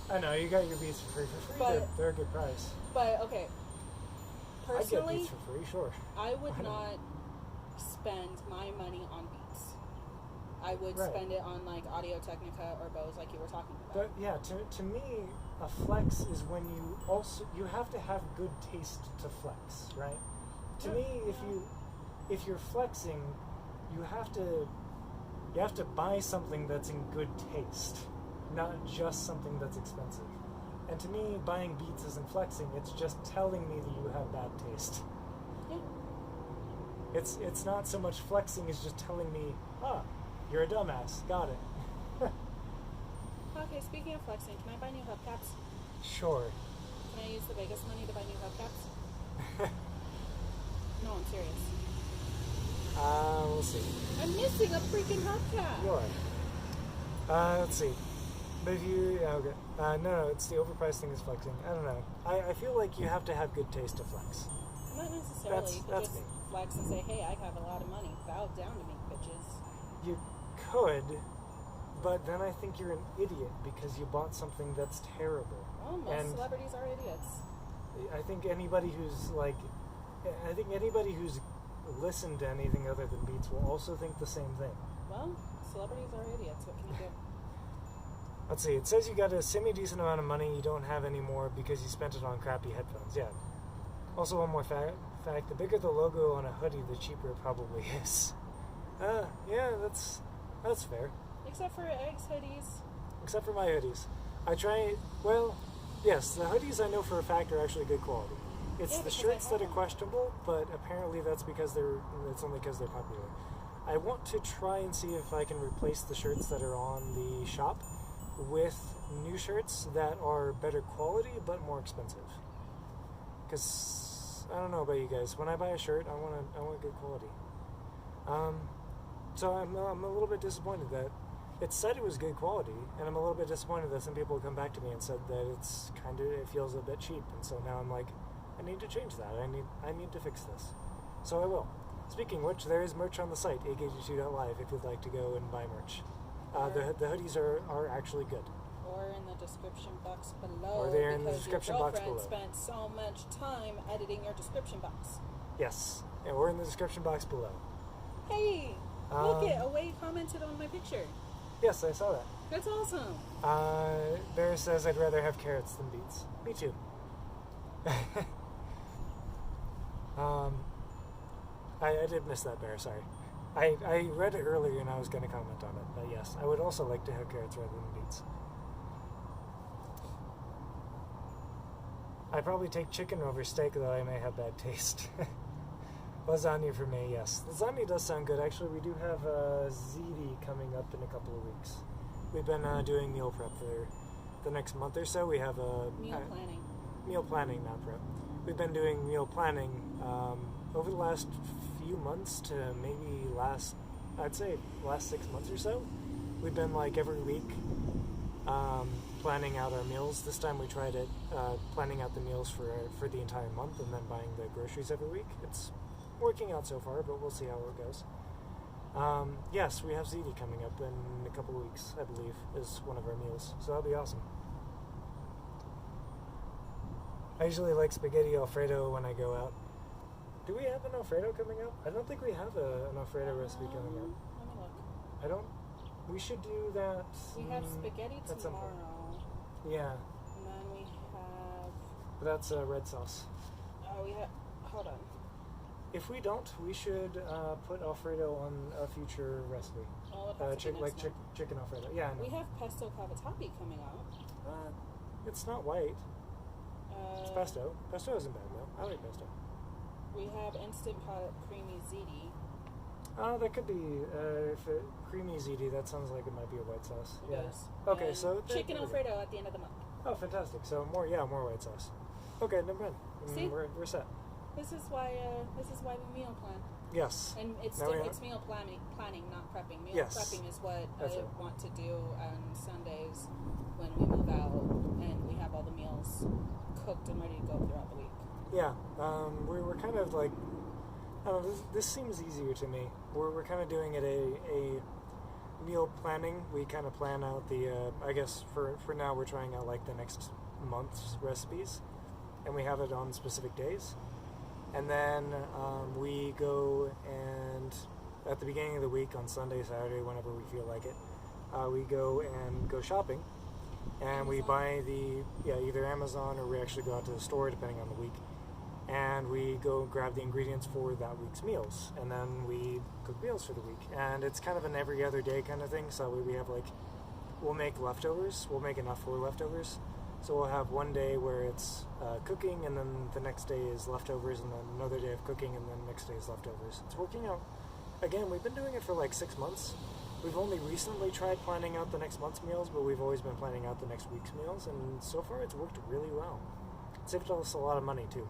I know, you got your Beats for free. But- They're a good price. But, okay, I get personally, Beats for free, sure. I would Why not? not spend my money on Beats. I would Right. spend it on, like, Audio-Technica or Bose, like you were talking about. But yeah, to me, a flex is when you have to have good taste to flex, right? To me, if you're flexing, you have to buy something that's in good taste, not just something that's expensive. And to me, buying Beats isn't flexing; it's just telling me that you have bad taste. Yeah. It's not so much flexing as just telling me, you're a dumbass. Got it. Okay, speaking of flexing, can I buy new hubcaps? Sure. Can I use the Vegas money to buy new hubcaps? No, I'm serious. We'll see. I'm missing a freaking hubcap! You're right. Let's see. But if you, okay. No, it's the overpriced thing is flexing. I don't know. I feel like you have to have good taste to flex. Not necessarily. That's just me. flex and say, "Hey, I have a lot of money. Bow down to me, bitches." You could, but then I think you're an idiot because you bought something that's terrible. Well, most celebrities are idiots. I think anybody who's listened to anything other than Beats will also think the same thing. Well, celebrities are idiots. What can you do? Let's see. It says you got a semi-decent amount of money you don't have anymore because you spent it on crappy headphones. Yeah. Also, one more fact. The bigger the logo on a hoodie, the cheaper it probably is. Yeah, that's fair. Except for Eggs hoodies. except for my hoodies. Yes, the hoodies I know for a fact are actually good quality. It's Yeah, the because shirts I that have are them. questionable, but apparently it's only because they're popular. I want to try and see if I can replace the shirts that are on the shop with new shirts that are better quality but more expensive. Because I don't know about you guys, when I buy a shirt, I want good quality. So I'm a little bit disappointed that it said it was good quality, and I'm a little bit disappointed that some people come back to me and said that it feels a bit cheap, and so now I'm like, I need to change that. I need to fix this. So I will. Speaking of which, there is merch on the site, ak82.live, if you'd like to go and buy merch. The hoodies are actually good. Or in the description box below. Or they're in the because description your box girlfriend below. spent so much time editing your description box. Yes, and we're in the description box below. Hey, look it! Away commented on my picture. Yes, I saw that. That's awesome. Bear says I'd rather have carrots than beets. Me too. I did miss that, Bear, sorry. I read it earlier and I was going to comment on it, but yes, I would also like to have carrots rather than beets. I'd probably take chicken over steak, though I may have bad taste. Lasagna for me, yes. Lasagna does sound good. Actually, we do have ziti coming up in a couple of weeks. We've been doing meal prep for the next month or so. We have a... Meal planning. Meal planning, not prep. We've been doing meal planning over the last few months to maybe last 6 months or so. We've been like every week planning out our meals. This time we tried it planning out the meals for the entire month and then buying the groceries every week. It's working out so far, but we'll see how it goes. Yes, we have ziti coming up in a couple of weeks, I believe, is one of our meals. So that'll be awesome. I usually like spaghetti Alfredo when I go out. Do we have an Alfredo coming up? I don't think we have an Alfredo recipe coming up. Let me look. I don't... We should do that... We have spaghetti at some point. tomorrow. Yeah, And then we have... but that's red sauce. Oh, we have... Hold on. If we don't, we should put Alfredo on a future recipe. Oh, it has to be next month. Chicken Alfredo. Yeah, I know. We have pesto cavatappi coming out. It's not white. It's pesto. Pesto isn't bad, though. I like pesto. We have Instant Pot Creamy Ziti. That could be, creamy ziti, that sounds like it might be a white sauce. It Yeah. does. Okay, And so... Chicken there we go. Alfredo at the end of the month. Oh, fantastic. So more white sauce. Okay, never mind. See? We're set. This is why we meal plan. Yes. And it's Now we it's meal planning, not prepping. Meal Yes. prepping is what That's I right. want to do on Sundays when we move out and we have all the meals cooked and ready to go throughout the week. Yeah. We're kind of like... I don't know, this seems easier to me. We're kind of doing it a meal planning. We kind of plan out the... I guess for now we're trying out like the next month's recipes. And we have it on specific days. And then we go and at the beginning of the week on Sunday, Saturday, whenever we feel like it, we go shopping, and we buy either Amazon or we actually go out to the store depending on the week, and we go grab the ingredients for that week's meals, and then we cook meals for the week. And it's kind of an every other day kind of thing. So we have we'll make leftovers. We'll make enough for leftovers. So we'll have one day where it's cooking, and then the next day is leftovers, and then another day of cooking, and then the next day is leftovers. It's working out. Again, we've been doing it for like 6 months. We've only recently tried planning out the next month's meals, but we've always been planning out the next week's meals, and so far it's worked really well. It saved us a lot of money, too.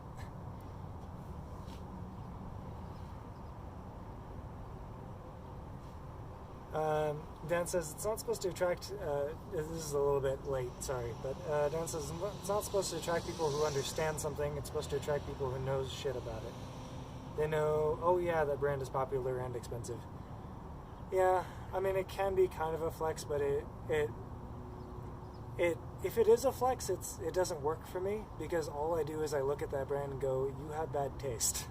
Dan says it's not supposed to attract, this is a little bit late, sorry, but Dan says it's not supposed to attract people who understand something, it's supposed to attract people who knows shit about it. They know, oh yeah, that brand is popular and expensive. Yeah, I mean, it can be kind of a flex, but if it is a flex, it doesn't work for me, because all I do is I look at that brand and go, you have bad taste.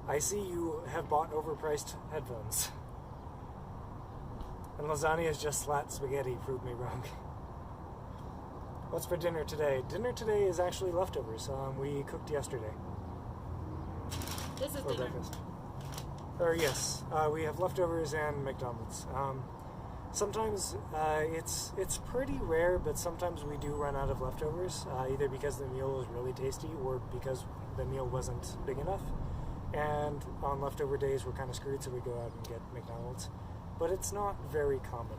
I see you have bought overpriced headphones. And lasagna is just flat spaghetti, prove me wrong. What's for dinner today? Dinner today is actually leftovers. We cooked yesterday. This is For dinner. breakfast. Or yes, we have leftovers and McDonald's. Sometimes it's pretty rare, but sometimes we do run out of leftovers, either because the meal was really tasty or because the meal wasn't big enough. And on leftover days, we're kind of screwed, so we go out and get McDonald's. But it's not very common,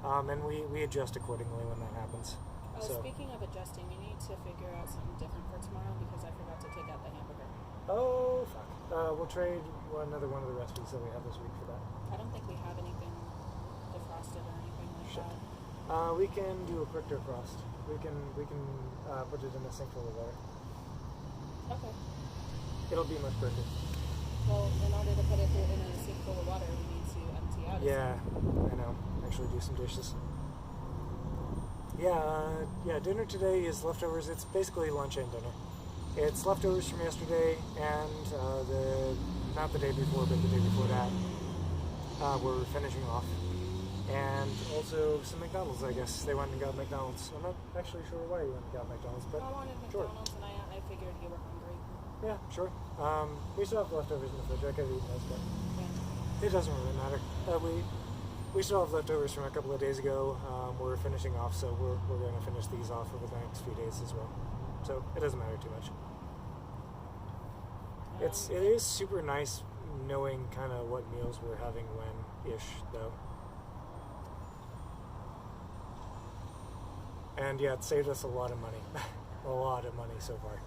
and we adjust accordingly when that happens. So. Speaking of adjusting, we need to figure out something different for tomorrow because I forgot to take out the hamburger. Oh, fuck. We'll trade another one of the recipes that we have this week for that. I don't think we have anything defrosted or anything like Shit. that. We can do a quick defrost. We can put it in a sink full of water. Okay. It'll be much quicker. Well, in order to put it in a sink full of water, we need to empty out. Yeah, I know. Actually, do some dishes. Yeah. Dinner today is leftovers. It's basically lunch and dinner. It's leftovers from yesterday and not the day before, but the day before that. We're finishing off. And also some McDonald's, I guess. They went and got McDonald's. I'm not actually sure why you went and got McDonald's, but I wanted sure. McDonald's and I figured you were hungry. Yeah, sure. We still have leftovers in the fridge. I could have eaten those, but Yeah. it doesn't really matter. We still have leftovers from a couple of days ago. We're finishing off, so we're going to finish these off over the next few days as well. So it doesn't matter too much. It is super nice knowing kind of what meals we're having when-ish, though. And yeah, it saved us a lot of money. A lot of money so far.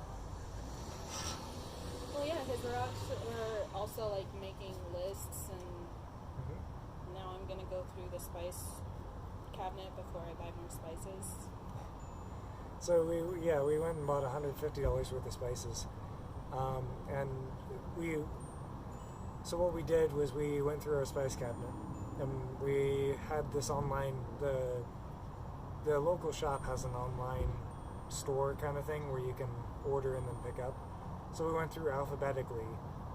Well, yeah, because we're also like making lists, and now I'm gonna go through the spice cabinet before I buy more spices. So we went and bought $150 worth of spices, and so what we did was we went through our spice cabinet, and we had this online, the local shop has an online store kind of thing where you can order and then pick up. So we went through alphabetically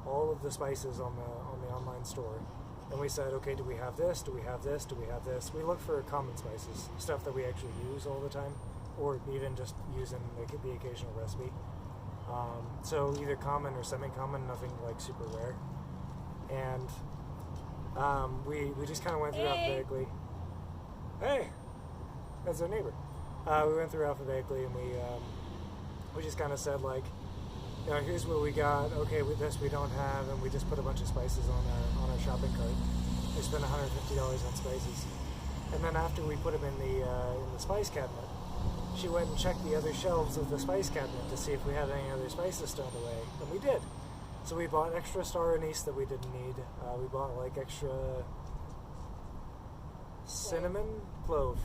all of the spices on the online store, and we said, okay, do we have this? Do we have this? Do we have this? We look for common spices, stuff that we actually use all the time, or even just use in the occasional recipe. So either common or semi-common, nothing like super rare. And we just kind of went through alphabetically. Hey, that's our neighbor. We went through alphabetically, and we just kind of said, like, you know, here's what we got. Okay, with this we don't have, and we just put a bunch of spices on our shopping cart. We spent $150 on spices, and then after we put them in the spice cabinet, she went and checked the other shelves of the spice cabinet to see if we had any other spices stowed away, and we did. So we bought extra star anise that we didn't need. We bought like extra cinnamon, clove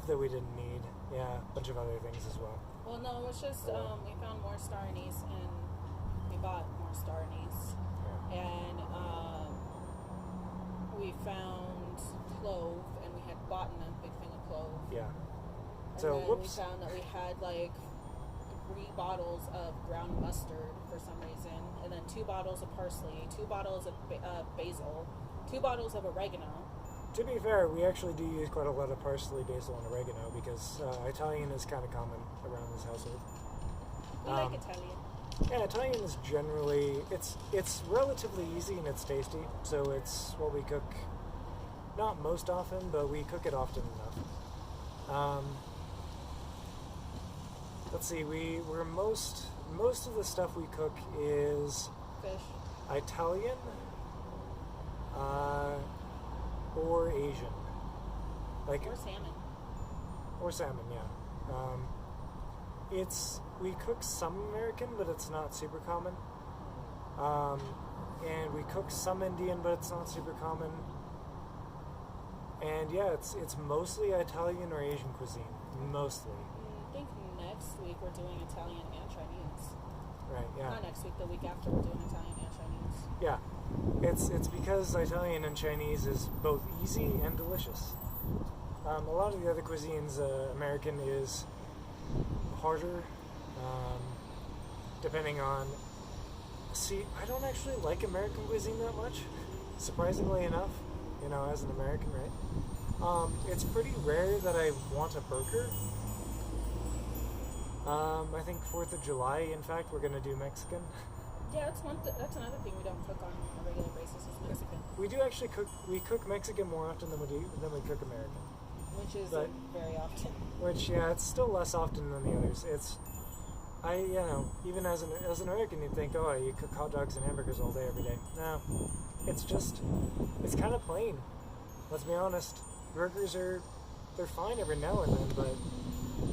that we didn't need. Yeah, a bunch of other things as well. Well, no, it was just we found more star anise and we bought more star anise, and we found clove and we had bought a big thing of clove. Yeah. And So then whoops. we found that we had like 3 bottles of ground mustard for some reason, and then 2 bottles of parsley, 2 bottles of basil, 2 bottles of oregano. To be fair, we actually do use quite a lot of parsley, basil, and oregano because Italian is kind of common around this household. We like Italian. Yeah, Italian is generally it's relatively easy and it's tasty, so it's what we cook. Not most often, but we cook it often enough. Let's see, we're most of the stuff we cook is Fish. Italian or Asian, like Or salmon. or salmon. Yeah, we cook some American, but it's not super common. And we cook some Indian, but it's not super common. And yeah, it's mostly Italian or Asian cuisine, mostly. I think next week we're doing Italian and Chinese. Right? Yeah. Not next week, the week after we're doing Italian and Chinese. Yeah. It's because Italian and Chinese is both easy and delicious. A lot of the other cuisines, American is harder, depending on... See, I don't actually like American cuisine that much, surprisingly enough, you know, as an American, right? It's pretty rare that I want a burger. I think 4th of July, in fact, we're going to do Mexican. Yeah, that's another thing we don't cook on a regular basis is Mexican, We do actually cook. We cook Mexican more often than we cook American. which is But- very often. Which, yeah, it's still less often than the others. Even as an American, you'd think, oh, you cook hot dogs and hamburgers all day, every day. No, it's kind of plain. Let's be honest. Burgers they're fine every now and then, but,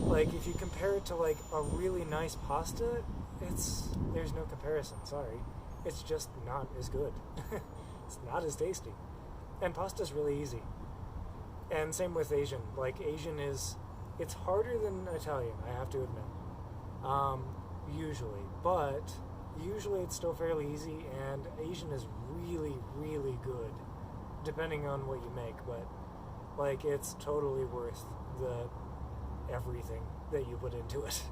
like, if you compare it to, like, a really nice pasta, there's no comparison, sorry. It's just not as good. It's not as tasty. And pasta's really easy. And same with Asian. Like, it's harder than Italian, I have to admit. Usually. But usually it's still fairly easy, and Asian is really, really good, depending on what you make. But, like, it's totally worth everything that you put into it.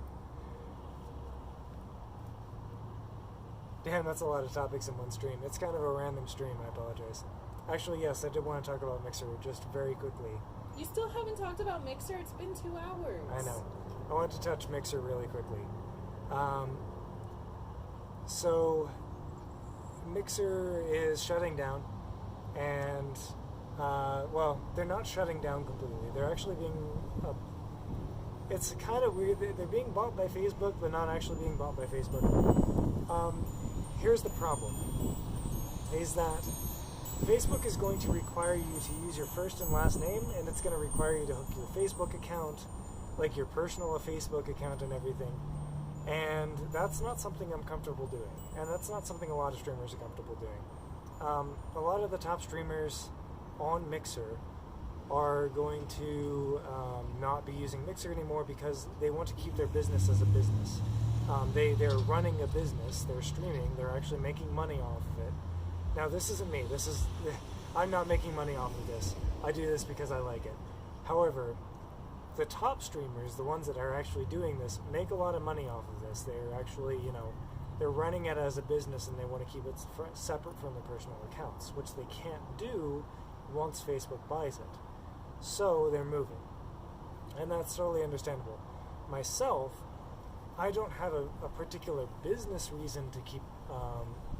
Damn, that's a lot of topics in one stream. It's kind of a random stream, I apologize. Actually, yes, I did want to talk about Mixer just very quickly. You still haven't talked about Mixer? It's been 2 hours. I know. I want to touch Mixer really quickly. So, Mixer is shutting down, and, they're not shutting down completely. They're actually it's kind of weird. They're being bought by Facebook, but not actually being bought by Facebook. Here's the problem, is that Facebook is going to require you to use your first and last name, and it's going to require you to hook your Facebook account, like your personal Facebook account and everything. And that's not something I'm comfortable doing. And that's not something a lot of streamers are comfortable doing. A lot of the top streamers on Mixer are going to not be using Mixer anymore because they want to keep their business as a business. They're running a business, they're streaming, they're actually making money off of it. Now, this isn't me. I'm not making money off of this. I do this because I like it. However, the top streamers, the ones that are actually doing this, make a lot of money off of this. They're actually, they're running it as a business, and they want to keep it separate from their personal accounts, which they can't do once Facebook buys it. So they're moving. And that's totally understandable. Myself, I don't have a particular business reason to keep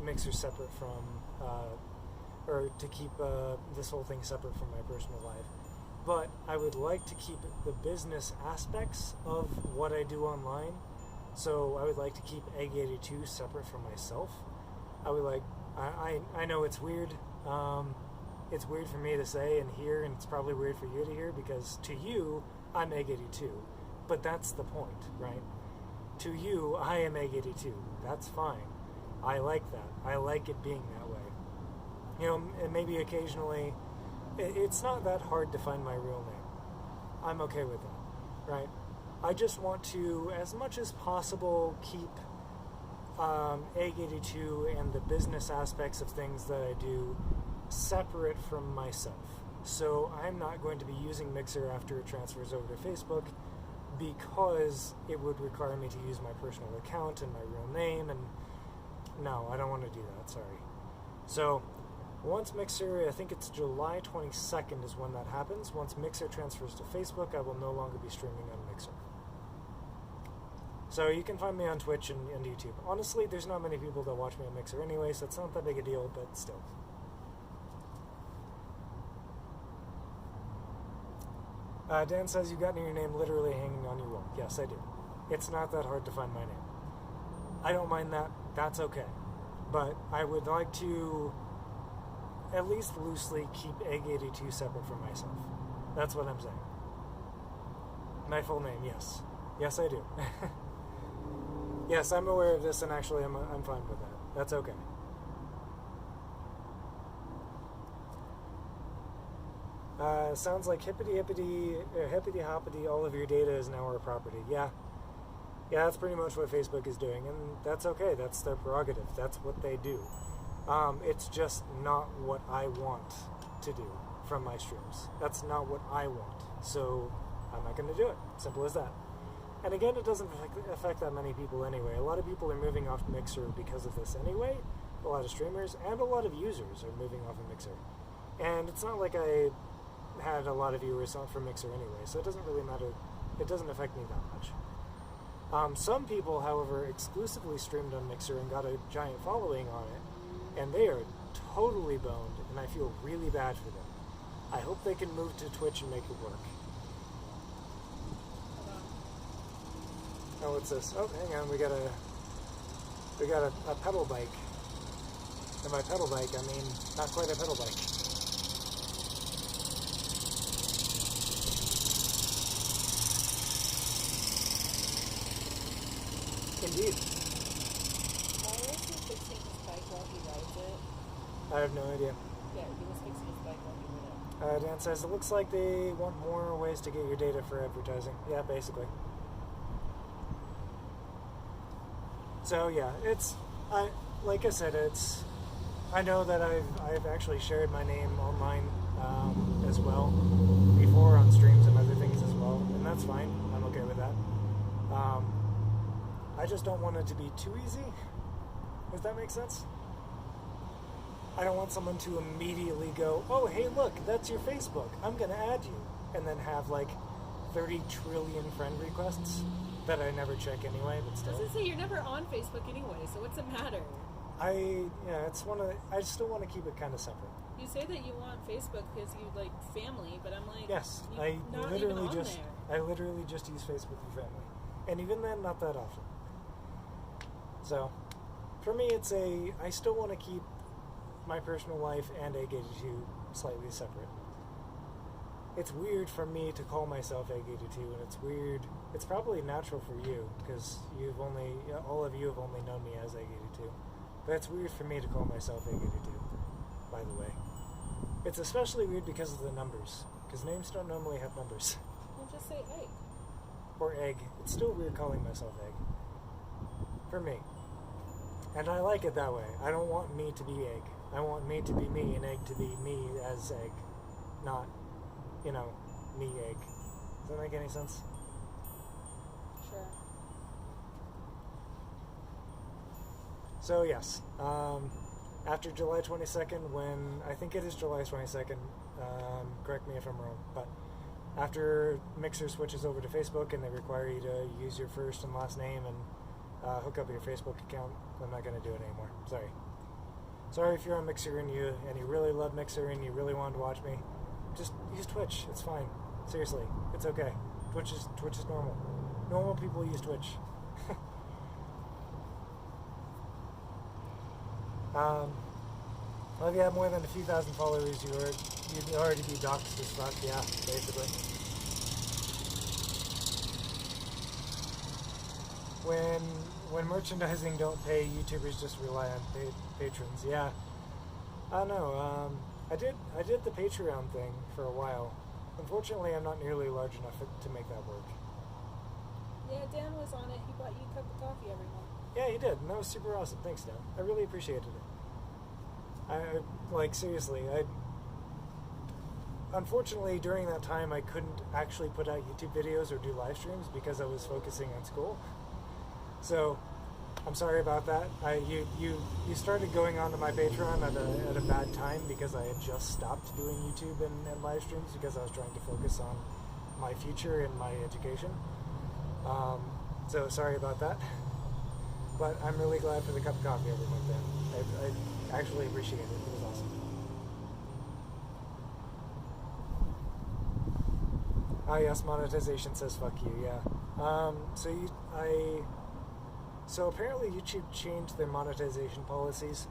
Mixer separate from, or to keep this whole thing separate from my personal life. But I would like to keep the business aspects of what I do online. So I would like to keep Egg 82 separate from myself. I know it's weird. It's weird for me to say and hear, and it's probably weird for you to hear, because to you, I'm Egg 82. But that's the point, right? To you, I am Egg 82. That's fine. I like that. I like it being that way. And maybe occasionally, it's not that hard to find my real name. I'm okay with that, right? I just want to, as much as possible, keep Egg 82 and the business aspects of things that I do separate from myself. So I'm not going to be using Mixer after it transfers over to Facebook, because it would require me to use my personal account and my real name, and no, I don't want to do that, sorry. So, once Mixer, I think it's July 22nd is when that happens. Once Mixer transfers to Facebook, I will no longer be streaming on Mixer. So you can find me on Twitch and YouTube. Honestly, there's not many people that watch me on Mixer anyway, so it's not that big a deal, but still. Dan says, you got your name literally hanging on your wall. Yes, I do. It's not that hard to find my name. I don't mind that. That's okay. But I would like to at least loosely keep Egg 82 separate from myself. That's what I'm saying. My full name, yes. Yes, I do. Yes, I'm aware of this, and actually I'm fine with that. That's okay. Sounds like hippity hoppity, all of your data is now our property. Yeah, that's pretty much what Facebook is doing, and that's okay. That's their prerogative. That's what they do. It's just not what I want to do from my streams. That's not what I want, so I'm not going to do it. Simple as that. And again, it doesn't affect that many people anyway. A lot of people are moving off Mixer because of this anyway. A lot of streamers and a lot of users are moving off of Mixer. And it's not like I had a lot of viewers from Mixer anyway, so it doesn't really matter. It doesn't affect me that much. Some people, however, exclusively streamed on Mixer and got a giant following on it, and they are totally boned, and I feel really bad for them. I hope they can move to Twitch and make it work. Oh, what's this? Oh, hang on, we got a pedal bike. And by pedal bike, I mean not quite a pedal bike. Indeed. Why is he fixing his bike while he rides it? I have no idea. Yeah, he was fixing his bike while he rode it. Dan says, it looks like they want more ways to get your data for advertising. Yeah, basically. So yeah, like I said, I know that I've actually shared my name online as well before on streams and other things as well, and that's fine. I'm okay with that. I just don't want it to be too easy. Does that make sense? I don't want someone to immediately go, oh, hey, look, that's your Facebook. I'm going to add you. And then have like 30 trillion friend requests that I never check anyway, but still. I was gonna say, you're never on Facebook anyway, so what's it matter? I still want to keep it kind of separate. You say that you want Facebook because you like family, but I'm like, yes, you're I not literally even on just there. I literally just use Facebook for family, and even then, not that often. So, for me, I still want to keep my personal life and Egg82 slightly separate. It's weird for me to call myself Egg82, and it's weird. It's probably natural for you because all of you have only known me as Egg82. But it's weird for me to call myself Egg82, by the way. It's especially weird because of the numbers, because names don't normally have numbers. Well, just say egg. Or egg. It's still weird calling myself Egg. For me. And I like it that way. I don't want me to be Egg. I want me to be me and Egg to be me as Egg. Not, me Egg. Does that make any sense? Sure. So yes, after July 22nd, I think it is July 22nd, correct me if I'm wrong, but after Mixer switches over to Facebook and they require you to use your first and last name and hook up your Facebook account, I'm not going to do it anymore. Sorry if you're on Mixer and you really love Mixer and you really want to watch me, just use Twitch. It's fine. Seriously, it's okay. Twitch is normal. Normal people use Twitch. Well, if you have more than a few thousand followers, you'd already be doxxed as fuck, yeah, basically. When merchandising don't pay, YouTubers just rely on patrons, yeah. I don't know, I did the Patreon thing for a while. Unfortunately, I'm not nearly large enough to make that work. Yeah, Dan was on it. He bought you a cup of coffee every month. Yeah, he did, and that was super awesome. Thanks, Dan. I really appreciated it. Seriously, unfortunately, during that time, I couldn't actually put out YouTube videos or do live streams because I was focusing on school. So, I'm sorry about that. You started going onto my Patreon at a bad time because I had just stopped doing YouTube and live streams because I was trying to focus on my future and my education. So sorry about that. But I'm really glad for the cup of coffee every month, Dan. I actually appreciate it. It was awesome. Yes, monetization says fuck you, yeah. So apparently YouTube changed their monetization policies,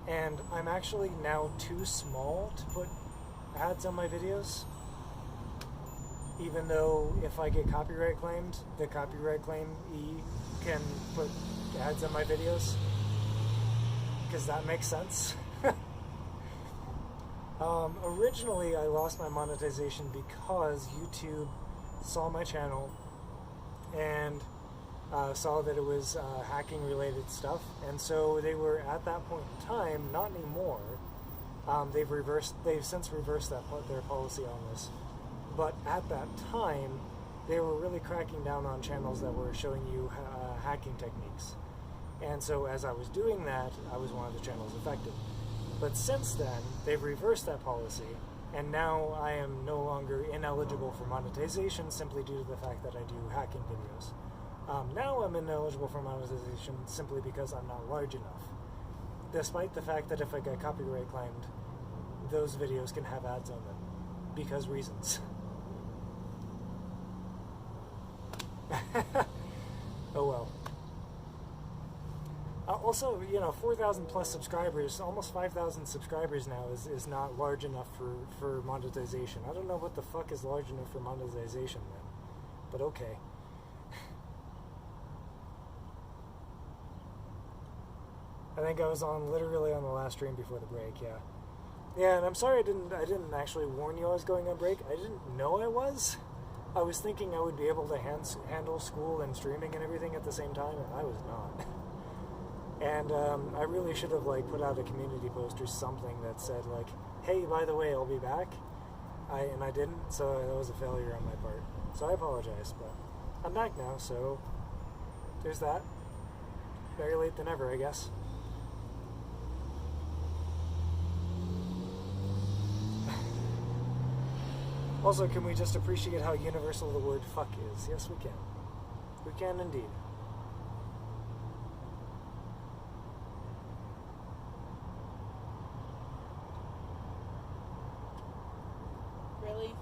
and I'm actually now too small to put ads on my videos. Even though if I get copyright claimed, the copyright claimee can put ads on my videos. Because that makes sense. Originally, I lost my monetization because YouTube saw my channel and saw that it was hacking related stuff, and so they were at that point in time, not anymore. They've since reversed their policy on this, but at that time, they were really cracking down on channels that were showing you hacking techniques. And so as I was doing that, I was one of the channels affected. But since then, they've reversed that policy, and now I am no longer ineligible for monetization simply due to the fact that I do hacking videos. Now I'm ineligible for monetization simply because I'm not large enough. Despite the fact that if I get copyright claimed, those videos can have ads on them. Because reasons. Oh well. Also, 4,000 plus subscribers, almost 5,000 subscribers now is not large enough for monetization. I don't know what the fuck is large enough for monetization then, but okay. I think I was literally on the last stream before the break, yeah. Yeah, and I'm sorry I didn't actually warn you I was going on break. I didn't know I was. I was thinking I would be able to handle school and streaming and everything at the same time, and I was not. And I really should have put out a community post or something that said hey, by the way, I'll be back. I didn't, so that was a failure on my part. So I apologize, but I'm back now, so there's that. Better late than never, I guess. Also, can we just appreciate how universal the word fuck is? Yes, we can. We can indeed. Really?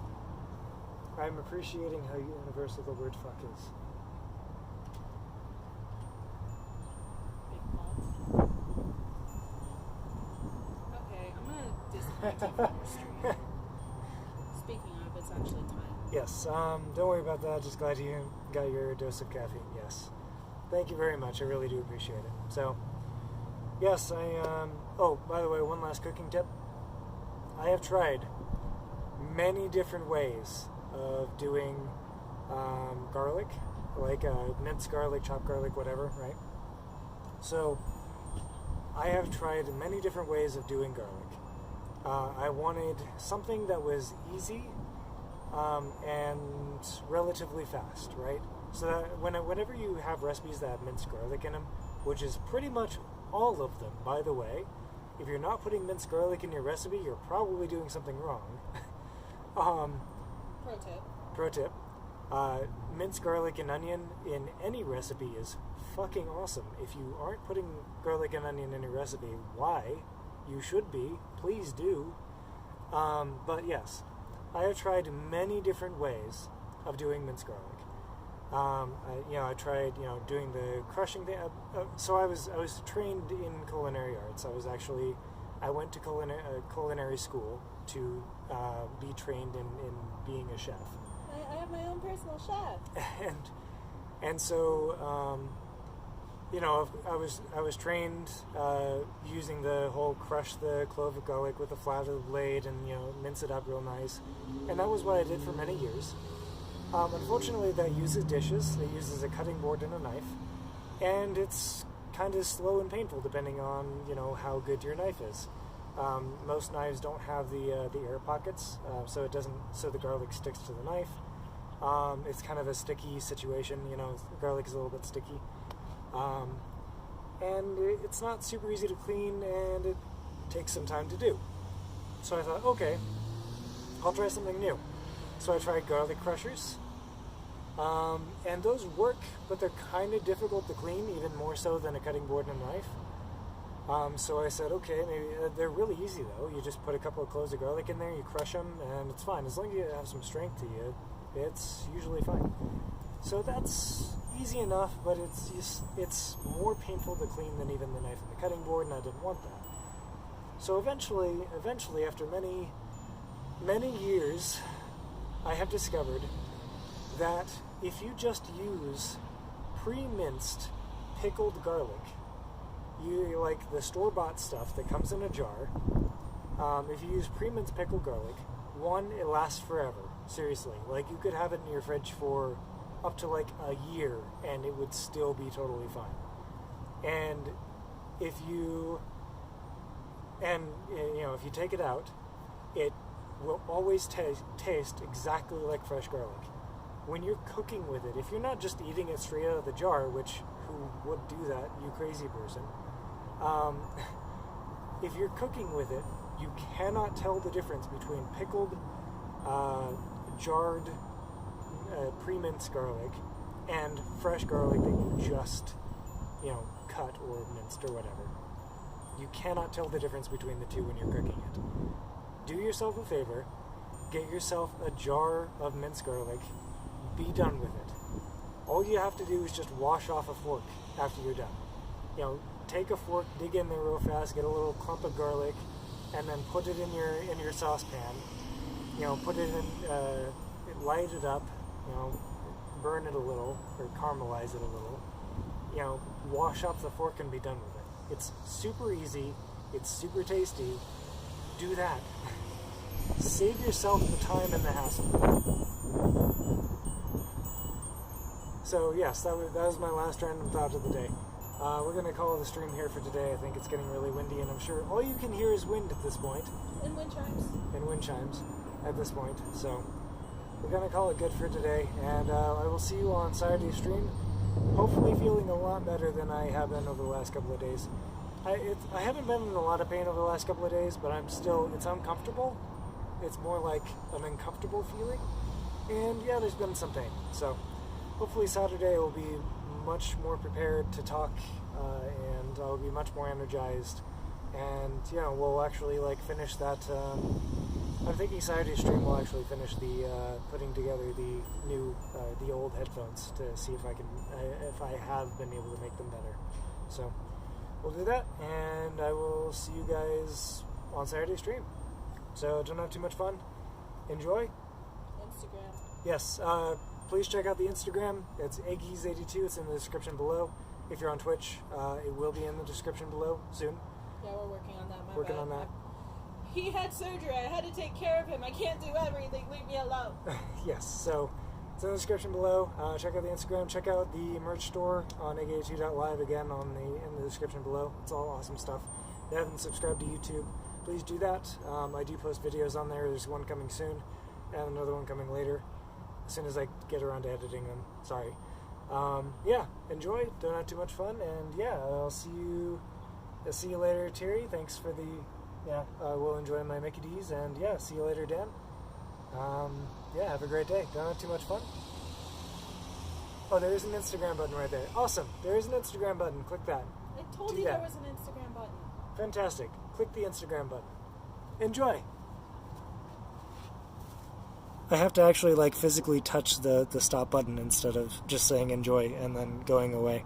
I'm appreciating how universal the word fuck is. Big balls. Okay, I'm gonna disconnect you from your stream. Speaking of, it's actually time. Yes, don't worry about that. Just glad you got your dose of caffeine. Yes. Thank you very much. I really do appreciate it. So, yes, oh, by the way, one last cooking tip. I have tried many different ways of doing garlic, minced garlic, chopped garlic, whatever, right? So, I have tried many different ways of doing garlic. I wanted something that was easy and relatively fast, right? So that whenever you have recipes that have minced garlic in them, which is pretty much all of them, by the way, if you're not putting minced garlic in your recipe, you're probably doing something wrong. Pro tip. Minced garlic and onion in any recipe is fucking awesome. If you aren't putting garlic and onion in your recipe, why? You should be. Please do. But yes, I have tried many different ways of doing minced garlic. I tried, doing the crushing thing. So I was trained in culinary arts. I went to culinary school to be trained in being a chef. I have my own personal chef. And so, I was trained using the whole crush the clove of garlic with a flat of the blade and, mince it up real nice. And that was what I did for many years. Unfortunately, that uses dishes. It uses a cutting board and a knife. And it's kind of slow and painful depending on, how good your knife is. Most knives don't have the air pockets, so the garlic sticks to the knife. It's kind of a sticky situation, garlic is a little bit sticky. And it's not super easy to clean, and it takes some time to do. So I thought, okay, I'll try something new. So I tried garlic crushers, and those work, but they're kind of difficult to clean, even more so than a cutting board and a knife. So I said, okay, maybe they're really easy though. You just put a couple of cloves of garlic in there, you crush them, and it's fine. As long as you have some strength to you, it's usually fine. So that's easy enough, but it's more painful to clean than even the knife and the cutting board, and I didn't want that. So eventually, after many years, I have discovered that if you just use pre-minced pickled garlic, you like the store-bought stuff that comes in a jar, if you use pre-minced pickled garlic, one, it lasts forever. Seriously, you could have it in your fridge for up to a year and it would still be totally fine. And if you take it out, it will always taste exactly like fresh garlic. When you're cooking with it, if you're not just eating it straight out of the jar, which who would do that, you crazy person, if you're cooking with it, you cannot tell the difference between pickled, jarred, pre-minced garlic and fresh garlic that you just, cut or minced or whatever. You cannot tell the difference between the two when you're cooking it. Do yourself a favor, get yourself a jar of minced garlic, be done with it. All you have to do is just wash off a fork after you're done. Take a fork, dig in there real fast, get a little clump of garlic, and then put it in your saucepan. Put it in, light it up, burn it a little, or caramelize it a little. Wash off the fork and be done with it. It's super easy. It's super tasty. Do that. Save yourself the time and the hassle. So yes, that was my last random thought of the day. We're going to call the stream here for today. I think it's getting really windy, and I'm sure all you can hear is wind at this point. And wind chimes. And wind chimes at this point. So we're going to call it good for today, and I will see you on Saturday's stream. Hopefully feeling a lot better than I have been over the last couple of days. I haven't been in a lot of pain over the last couple of days, but it's uncomfortable. It's more like an uncomfortable feeling. And yeah, there's been some pain. So hopefully Saturday will be much more prepared to talk, and I'll be much more energized. And we'll actually finish that. I'm thinking Saturday's stream will actually finish the putting together the old headphones to see if I have been able to make them better. So we'll do that, and I will see you guys on Saturday's stream. So don't have too much fun. Enjoy. Instagram. Yes. Please check out the Instagram. It's eggies82. It's in the description below. If you're on Twitch, it will be in the description below soon. Yeah, we're working on that. Working on that. He had surgery. I had to take care of him. I can't do everything. Leave me alone. Yes, so it's in the description below. Check out the Instagram. Check out the merch store on egg82.live again in the description below. It's all awesome stuff. If you haven't subscribed to YouTube, please do that. I do post videos on there. There's one coming soon and another one coming later, as soon as I get around to editing them. Sorry. Yeah, enjoy. Don't have too much fun. And yeah, I'll see you later, Terry. Thanks for the... Yeah, we'll enjoy my Mickey D's, and yeah, see you later, Dan. Yeah, have a great day. Don't have too much fun. Oh, there is an Instagram button right there. Awesome. There is an Instagram button. Click that. I told Do you that. there was an Instagram button. Fantastic. Click the Instagram button. Enjoy. I have to actually physically touch the stop button instead of just saying enjoy and then going away.